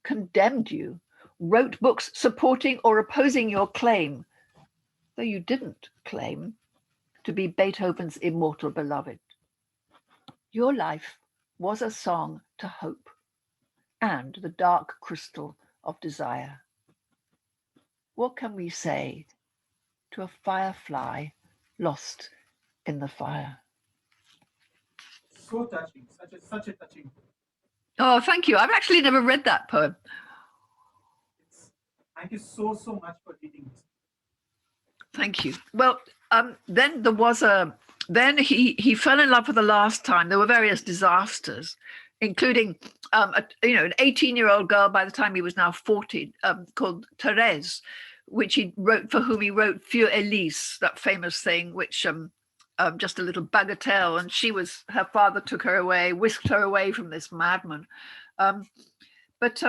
condemned you, wrote books supporting or opposing your claim, though you didn't claim to be Beethoven's immortal beloved. Your life was a song to hope and the dark crystal of desire. What can we say to a firefly lost in the fire? So touching, such a touching book. Oh, thank you. I've actually never read that poem. Thank you so much for reading this. Thank you. Well, then there was then he fell in love for the last time. There were various disasters, including an 18-year-old girl by the time he was now 40, called Therese, which for whom he wrote Für Elise, that famous thing, which just a little bagatelle, and her father took her away, whisked her away from this madman. But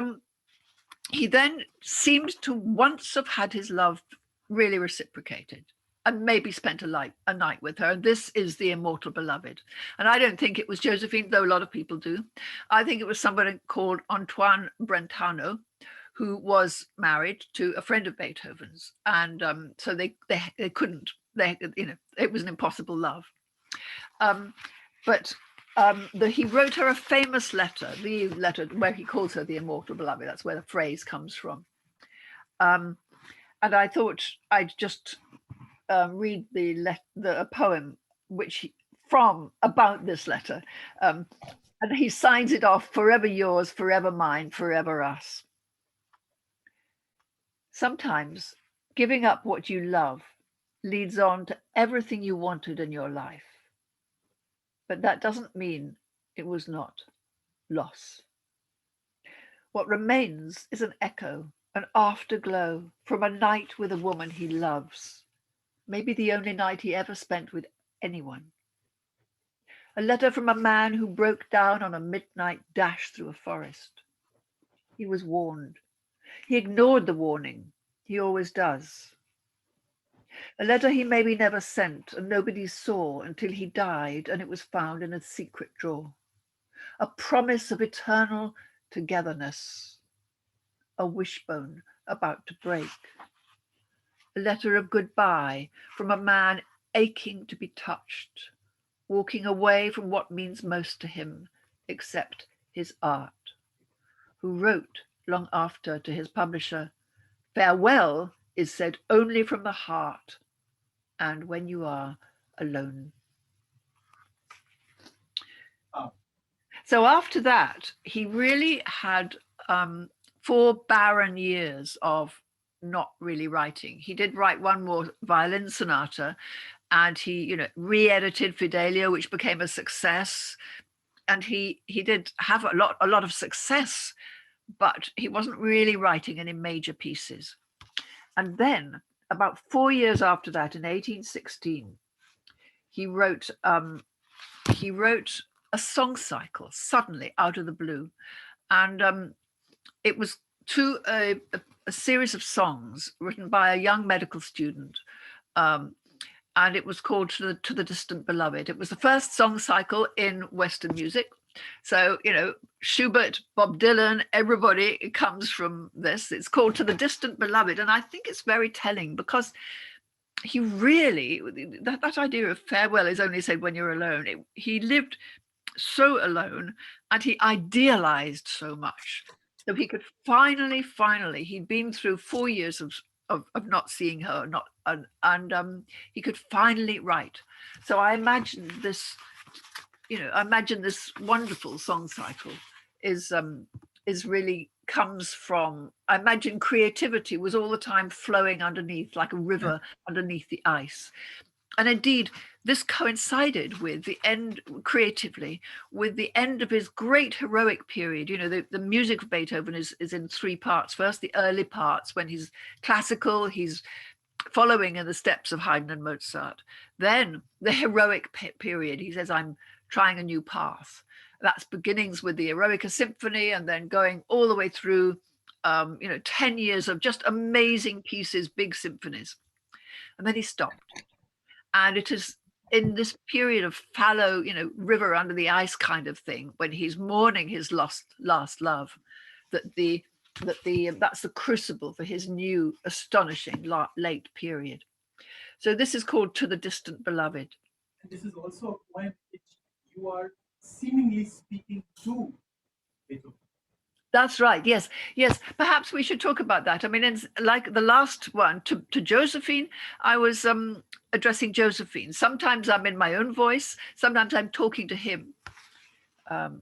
he then seemed to once have had his love really reciprocated. and maybe spent a night with her. And this is the immortal beloved. And I don't think it was Josephine, though a lot of people do. I think it was somebody called Antoine Brentano, who was married to a friend of Beethoven's. And so they couldn't, it was an impossible love. But he wrote her a famous letter, the letter where he calls her the immortal beloved. That's where the phrase comes from. And I thought I'd just read a poem about this letter. And he signs it off, forever yours, forever mine, forever us. Sometimes giving up what you love leads on to everything you wanted in your life. But that doesn't mean it was not loss. What remains is an echo, an afterglow from a night with a woman he loves, maybe the only night he ever spent with anyone. A letter from a man who broke down on a midnight dash through a forest. He was warned. He ignored the warning. He always does. A letter he maybe never sent and nobody saw until he died and it was found in a secret drawer. A promise of eternal togetherness. A wishbone about to break. A letter of goodbye from a man aching to be touched, walking away from what means most to him, except his art, who wrote long after to his publisher, farewell is said only from the heart and when you are alone. So after that, he really had 4 barren years of not really writing. He did write one more violin sonata, and he, re-edited Fidelio, which became a success. And he did have a lot of success, but he wasn't really writing any major pieces. And then, about 4 years after that, in 1816, he wrote a song cycle suddenly out of the blue, and it was to a series of songs written by a young medical student, and it was called to the Distant Beloved. It was the first song cycle in Western music. So, Schubert, Bob Dylan, everybody comes from this. It's called To the Distant Beloved. And I think it's very telling because he really, that idea of farewell is only said when you're alone. He lived so alone and he idealized so much. So he could finally, he'd been through 4 years of not seeing her, and he could finally write. So I imagine this, this wonderful song cycle is really comes from, I imagine creativity was all the time flowing underneath like a river underneath the ice. And indeed, this coincided with the end, creatively, with the end of his great heroic period. The music of Beethoven is in 3 parts. First, the early parts, when he's classical, he's following in the steps of Haydn and Mozart. Then the heroic period, he says, I'm trying a new path. That's beginnings with the Aroca Symphony and then going all the way through, 10 years of just amazing pieces, big symphonies. And then he stopped. And it is in this period of fallow, river under the ice kind of thing, when he's mourning his last love, that's the crucible for his new astonishing late period. So this is called To the Distant Beloved. And this is also a poem which you are seemingly speaking to Beethoven. That's right. Yes. Perhaps we should talk about that. I mean, it's like the last one to Josephine, I was addressing Josephine. Sometimes I'm in my own voice. Sometimes I'm talking to him. To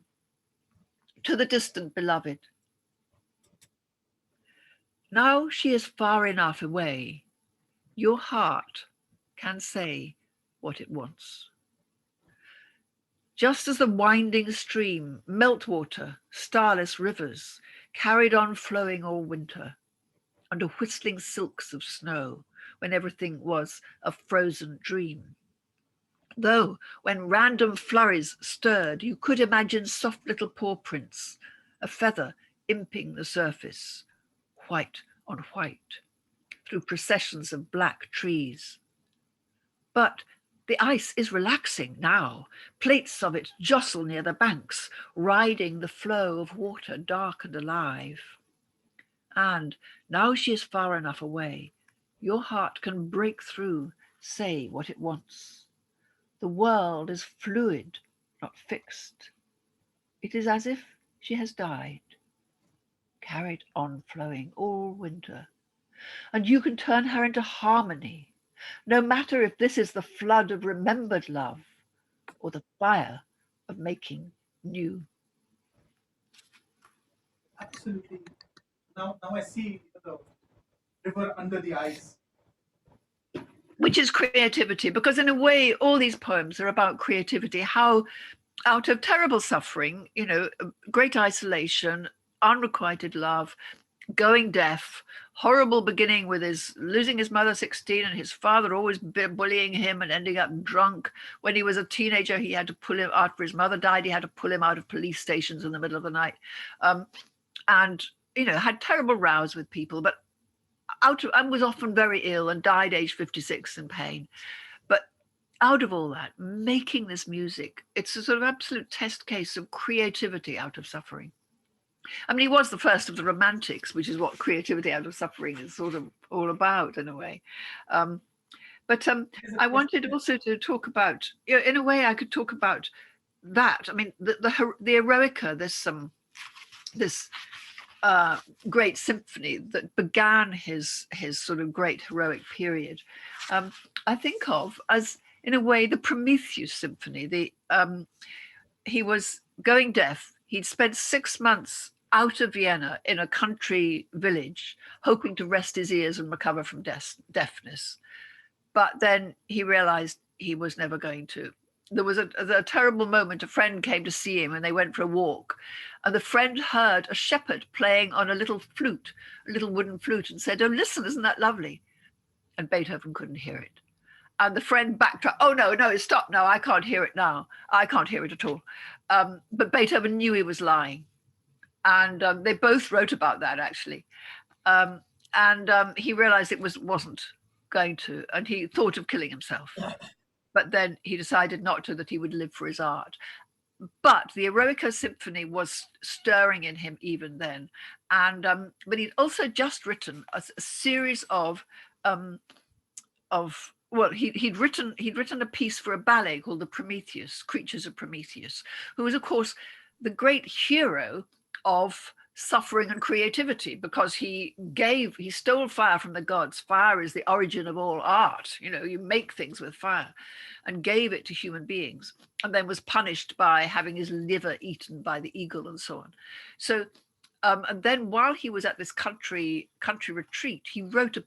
the Distant Beloved. Now she is far enough away. Your heart can say what it wants. Just as the winding stream, meltwater, starless rivers, carried on flowing all winter, under whistling silks of snow, when everything was a frozen dream. Though, when random flurries stirred, you could imagine soft little paw prints, a feather imping the surface, white on white, through processions of black trees. But the ice is relaxing now. Plates of it jostle near the banks, riding the flow of water dark and alive. And now she is far enough away, your heart can break through, say what it wants. The world is fluid, not fixed. It is as if she has died, carried on flowing all winter. And you can turn her into harmony, no matter if this is the flood of remembered love or the fire of making new. Absolutely. Now I see the river under the ice. Which is creativity, because in a way, all these poems are about creativity, how out of terrible suffering, great isolation, unrequited love, going deaf, horrible beginning with his losing his mother 16 and his father always bullying him and ending up drunk. When he was a teenager, he had to pull him, after his mother died, he had to pull him out of police stations in the middle of the night. And, had terrible rows with people, but and was often very ill and died age 56 in pain. But out of all that, making this music, it's a sort of absolute test case of creativity out of suffering. I mean, he was the first of the romantics, which is what creativity out of suffering is sort of all about in a way. But I wanted also to talk about, in a way, I could talk about that. I mean, the Eroica, this great symphony that began his sort of great heroic period, I think of as, in a way, the Prometheus Symphony. He was going deaf. He'd spent 6 months out of Vienna in a country village, hoping to rest his ears and recover from deafness. But then he realized he was never going to. There was a terrible moment. A friend came to see him and they went for a walk. And the friend heard a shepherd playing on a little flute, a little wooden flute, and said, "Oh, listen, isn't that lovely?" And Beethoven couldn't hear it. And the friend backed up. "Oh, no, stop now. I can't hear it now. I can't hear it at all." But Beethoven knew he was lying. And they both wrote about that, actually. He realized it wasn't going to, and he thought of killing himself. But then he decided not to, that he would live for his art. But the Eroica Symphony was stirring in him even then. But he'd also just written a series of he'd written a piece for a ballet called the Prometheus, Creatures of Prometheus, who was, of course, the great hero of suffering and creativity, because he stole fire from the gods. Fire is the origin of all art. You make things with fire, and gave it to human beings, and then was punished by having his liver eaten by the eagle and so on. So, and then while he was at this country retreat, he wrote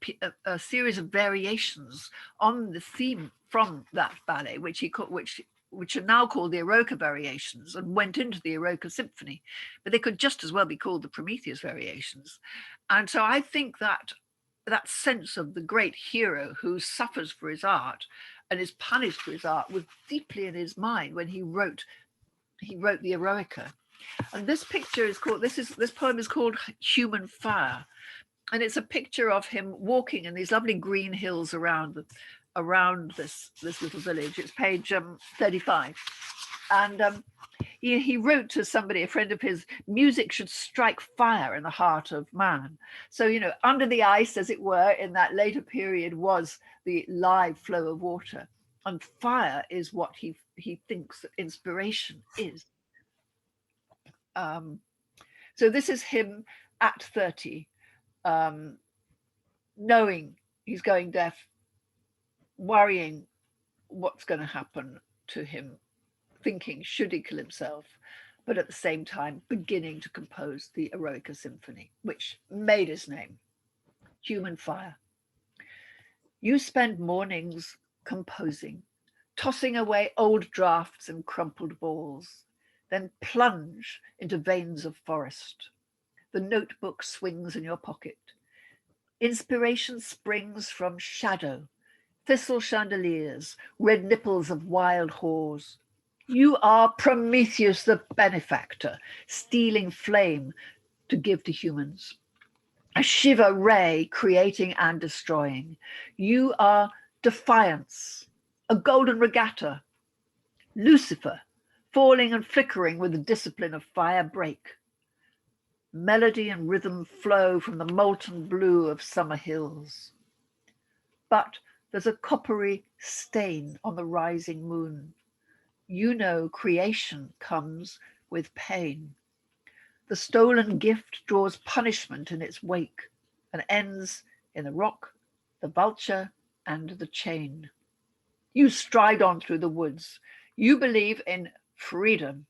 a series of variations on the theme from that ballet, which are now called the Aroca Variations, and went into the Aroca Symphony, but they could just as well be called the Prometheus Variations. And so I think that sense of the great hero who suffers for his art and is punished for his art was deeply in his mind when he wrote the Eroica. And this picture is called, this poem is called Human Fire. And it's a picture of him walking in these lovely green hills around this little village. It's page 35. And he wrote to somebody, a friend of his, music should strike fire in the heart of man. So, under the ice, as it were, in that later period was the live flow of water. And fire is what he thinks that inspiration is. So this is him at 30, knowing he's going deaf, worrying what's going to happen to him, thinking, should he kill himself? But at the same time, beginning to compose the Eroica Symphony, which made his name. Human Fire. You spend mornings composing, tossing away old drafts and crumpled balls, then plunge into veins of forest. The notebook swings in your pocket. Inspiration springs from shadow, thistle chandeliers, red nipples of wild haws. You are Prometheus the benefactor, stealing flame to give to humans. A Shiva ray creating and destroying. You are defiance, A golden regatta, Lucifer, falling and flickering with the discipline of fire break. Melody and rhythm flow from the molten blue of summer hills. But there's a coppery stain on the rising moon. You know creation comes with pain. The stolen gift draws punishment in its wake and ends in the rock, the vulture, and the chain. You stride on through the woods. You believe in freedom,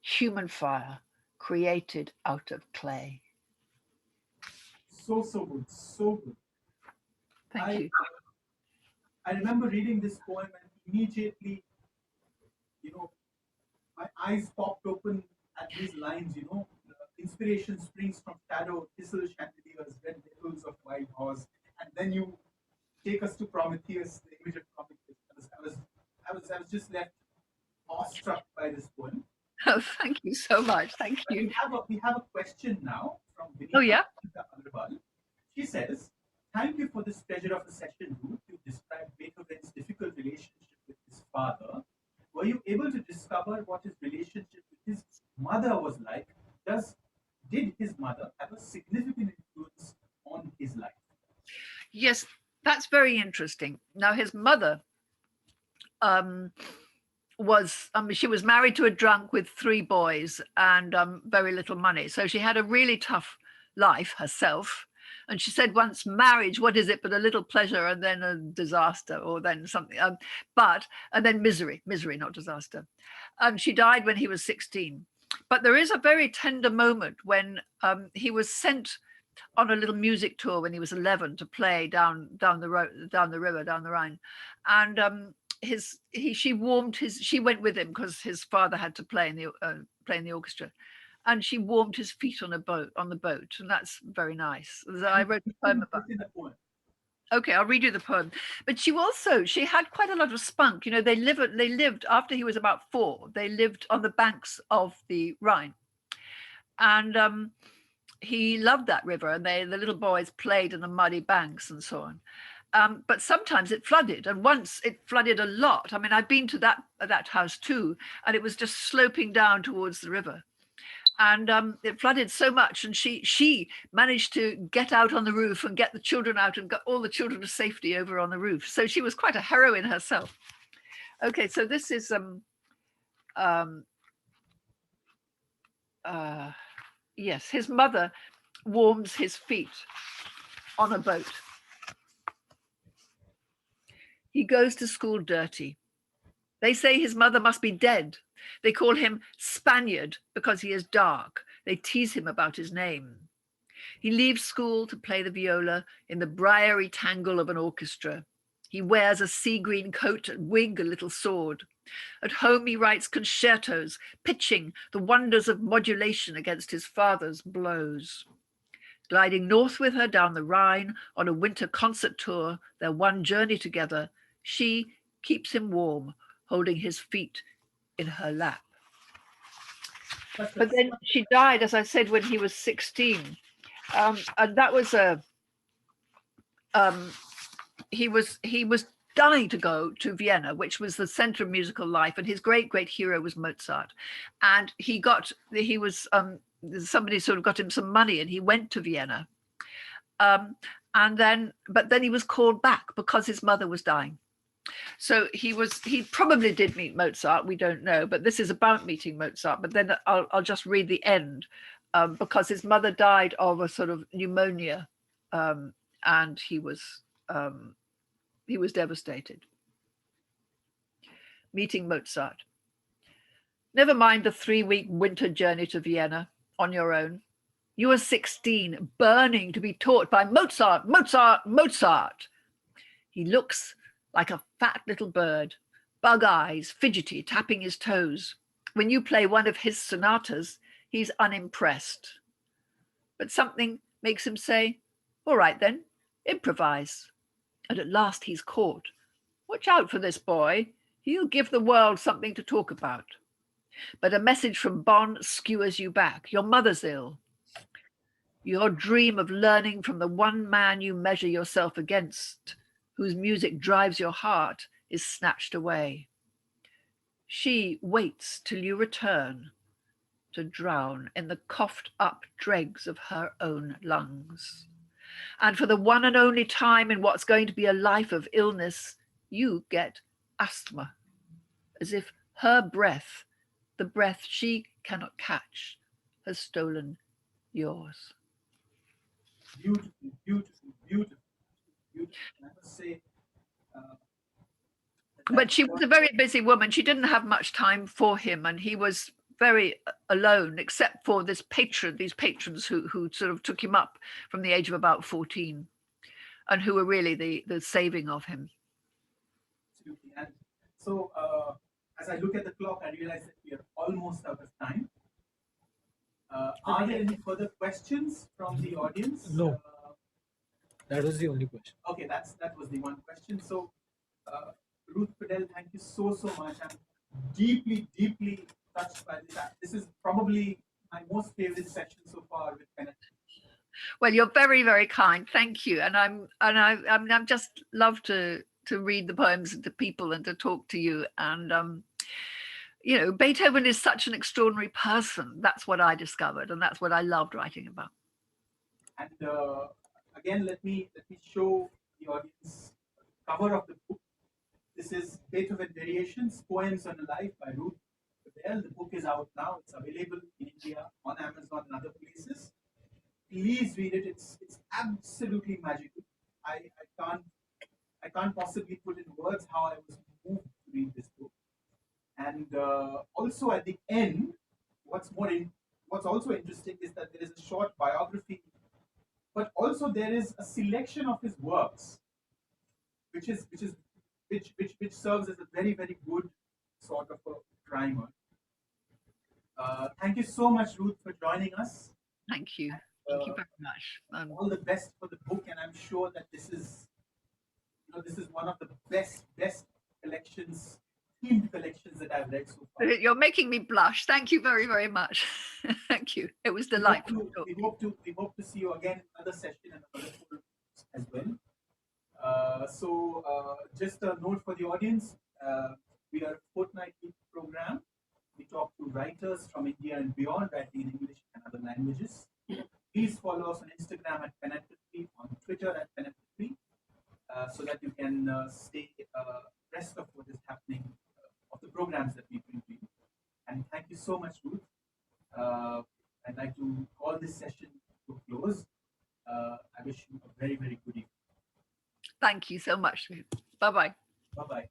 human fire created out of clay. So good, so good. Thank you. I remember reading this poem and immediately, my eyes popped open at these lines, inspiration springs from shadow, thistle chandeliers, red nipples of wild horse. And then you take us to Prometheus, the image of Prometheus. I was just left awestruck by this poem. Oh, thank you so much. Thank you. We have a question now from Vinita. Oh, yeah? Agarwal. She says, thank you for this pleasure of a session, Ruth. You described Beethoven's difficult relationship with his father. Were you able to discover what his relationship with his mother was like? Did his mother have a significant influence on his life? Yes, that's very interesting. Now, his mother she was married to a drunk with 3 boys and very little money. So she had a really tough life herself. And she said once, marriage, what is it but a little pleasure and then a disaster, or then something, and then misery, not disaster. And she died when he was 16. But there is a very tender moment when he was sent on a little music tour when he was 11 to play down the road, down the river, down the Rhine. And she went with him because his father had to play in the orchestra, and she warmed his feet on the boat, and that's very nice. I wrote a poem about it. Okay, I'll read you the poem. But she had quite a lot of spunk. They lived after he was about 4. They lived on the banks of the Rhine, and he loved that river. And the little boys played in the muddy banks and so on. But sometimes it flooded, and once it flooded a lot. I mean, I've been to that house too, and it was just sloping down towards the river. And it flooded so much, and she managed to get out on the roof and get the children out and got all the children to safety over on the roof. So she was quite a heroine herself. Okay, so this is yes, his mother warms his feet on a boat. He goes to school dirty. They say his mother must be dead. They call him Spaniard because he is dark. They tease him about his name. He leaves school to play the viola in the briery tangle of an orchestra. He wears a sea green coat and wig, a little sword. At home he writes concertos, pitching the wonders of modulation against his father's blows. Gliding north with her down the Rhine on a winter concert tour, their one journey together, she keeps him warm, holding his feet in her lap. But then she died, as I said, when he was 16. And that was he was dying to go to Vienna, which was the center of musical life. And his great hero was Mozart. And somebody sort of got him some money and he went to Vienna. But then he was called back because his mother was dying. So he probably did meet Mozart, we don't know, but this is about meeting Mozart. But then I'll just read the end because his mother died of a sort of pneumonia, and he was devastated. Meeting Mozart. Never mind the 3-week winter journey to Vienna on your own. You are 16, burning to be taught by Mozart, Mozart, Mozart. He looks like a fat little bird, bug eyes, fidgety, tapping his toes. When you play one of his sonatas, he's unimpressed. But something makes him say, all right then, improvise. And at last he's caught. Watch out for this boy. He'll give the world something to talk about. But a message from Bonn skewers you back. Your mother's ill. Your dream of learning from the one man you measure yourself against, whose music drives your heart, is snatched away. She waits till you return to drown in the coughed up dregs of her own lungs. And for the one and only time in what's going to be a life of illness, you get asthma, as if her breath, the breath she cannot catch, has stolen yours. Beautiful, beautiful, beautiful, beautiful. I must say, but she was a very busy woman. She didn't have much time for him, and he was very alone, except for these patrons who sort of took him up from the age of about 14, and who were really the saving of him. Absolutely. And so, as I look at the clock, I realize that we are almost out of time. Are there any further questions from the audience? No. That was the only question. Okay, that was the one question. So, Ruth Padel, thank you so much. I'm deeply, deeply touched by this. This is probably my most favorite session so far with PEN. Well, you're very, very kind. Thank you. And I'm just love to read the poems and to people and to talk to you. And you know, Beethoven is such an extraordinary person. That's what I discovered, and that's what I loved writing about. And again, let me show the audience the cover of the book. This is Beethoven Variations, Poems on a Life by Ruth Padel. The book is out now. It's available in India on Amazon and other places. Please read it. It's absolutely magical. I can't possibly put in words how I was moved to read this book. And also at the end, what's also interesting is that there is a short biography, but also there is a selection of his works, which serves as a very, very good sort of a primer. Thank you so much, Ruth, for joining us. Thank you. Thank you very much. All the best for the book, and I'm sure that this is one of the best collections, themed collections that I've read so far. You're making me blush. Thank you very, very much. Thank you. It was delightful. We hope to see you again in another session and another forum as well. Just a note for the audience: we are a fortnightly program. We talk to writers from India and beyond, writing in English and other languages. Please follow us on Instagram at PEN Prithvi, on Twitter at PEN Prithvi, so that you can stay abreast of what is happening, of the programs that we bring to you. And thank you so much, Ruth. I'd like to call this session to a close. I wish you a very, very good evening. Thank you so much. Bye-bye. Bye-bye.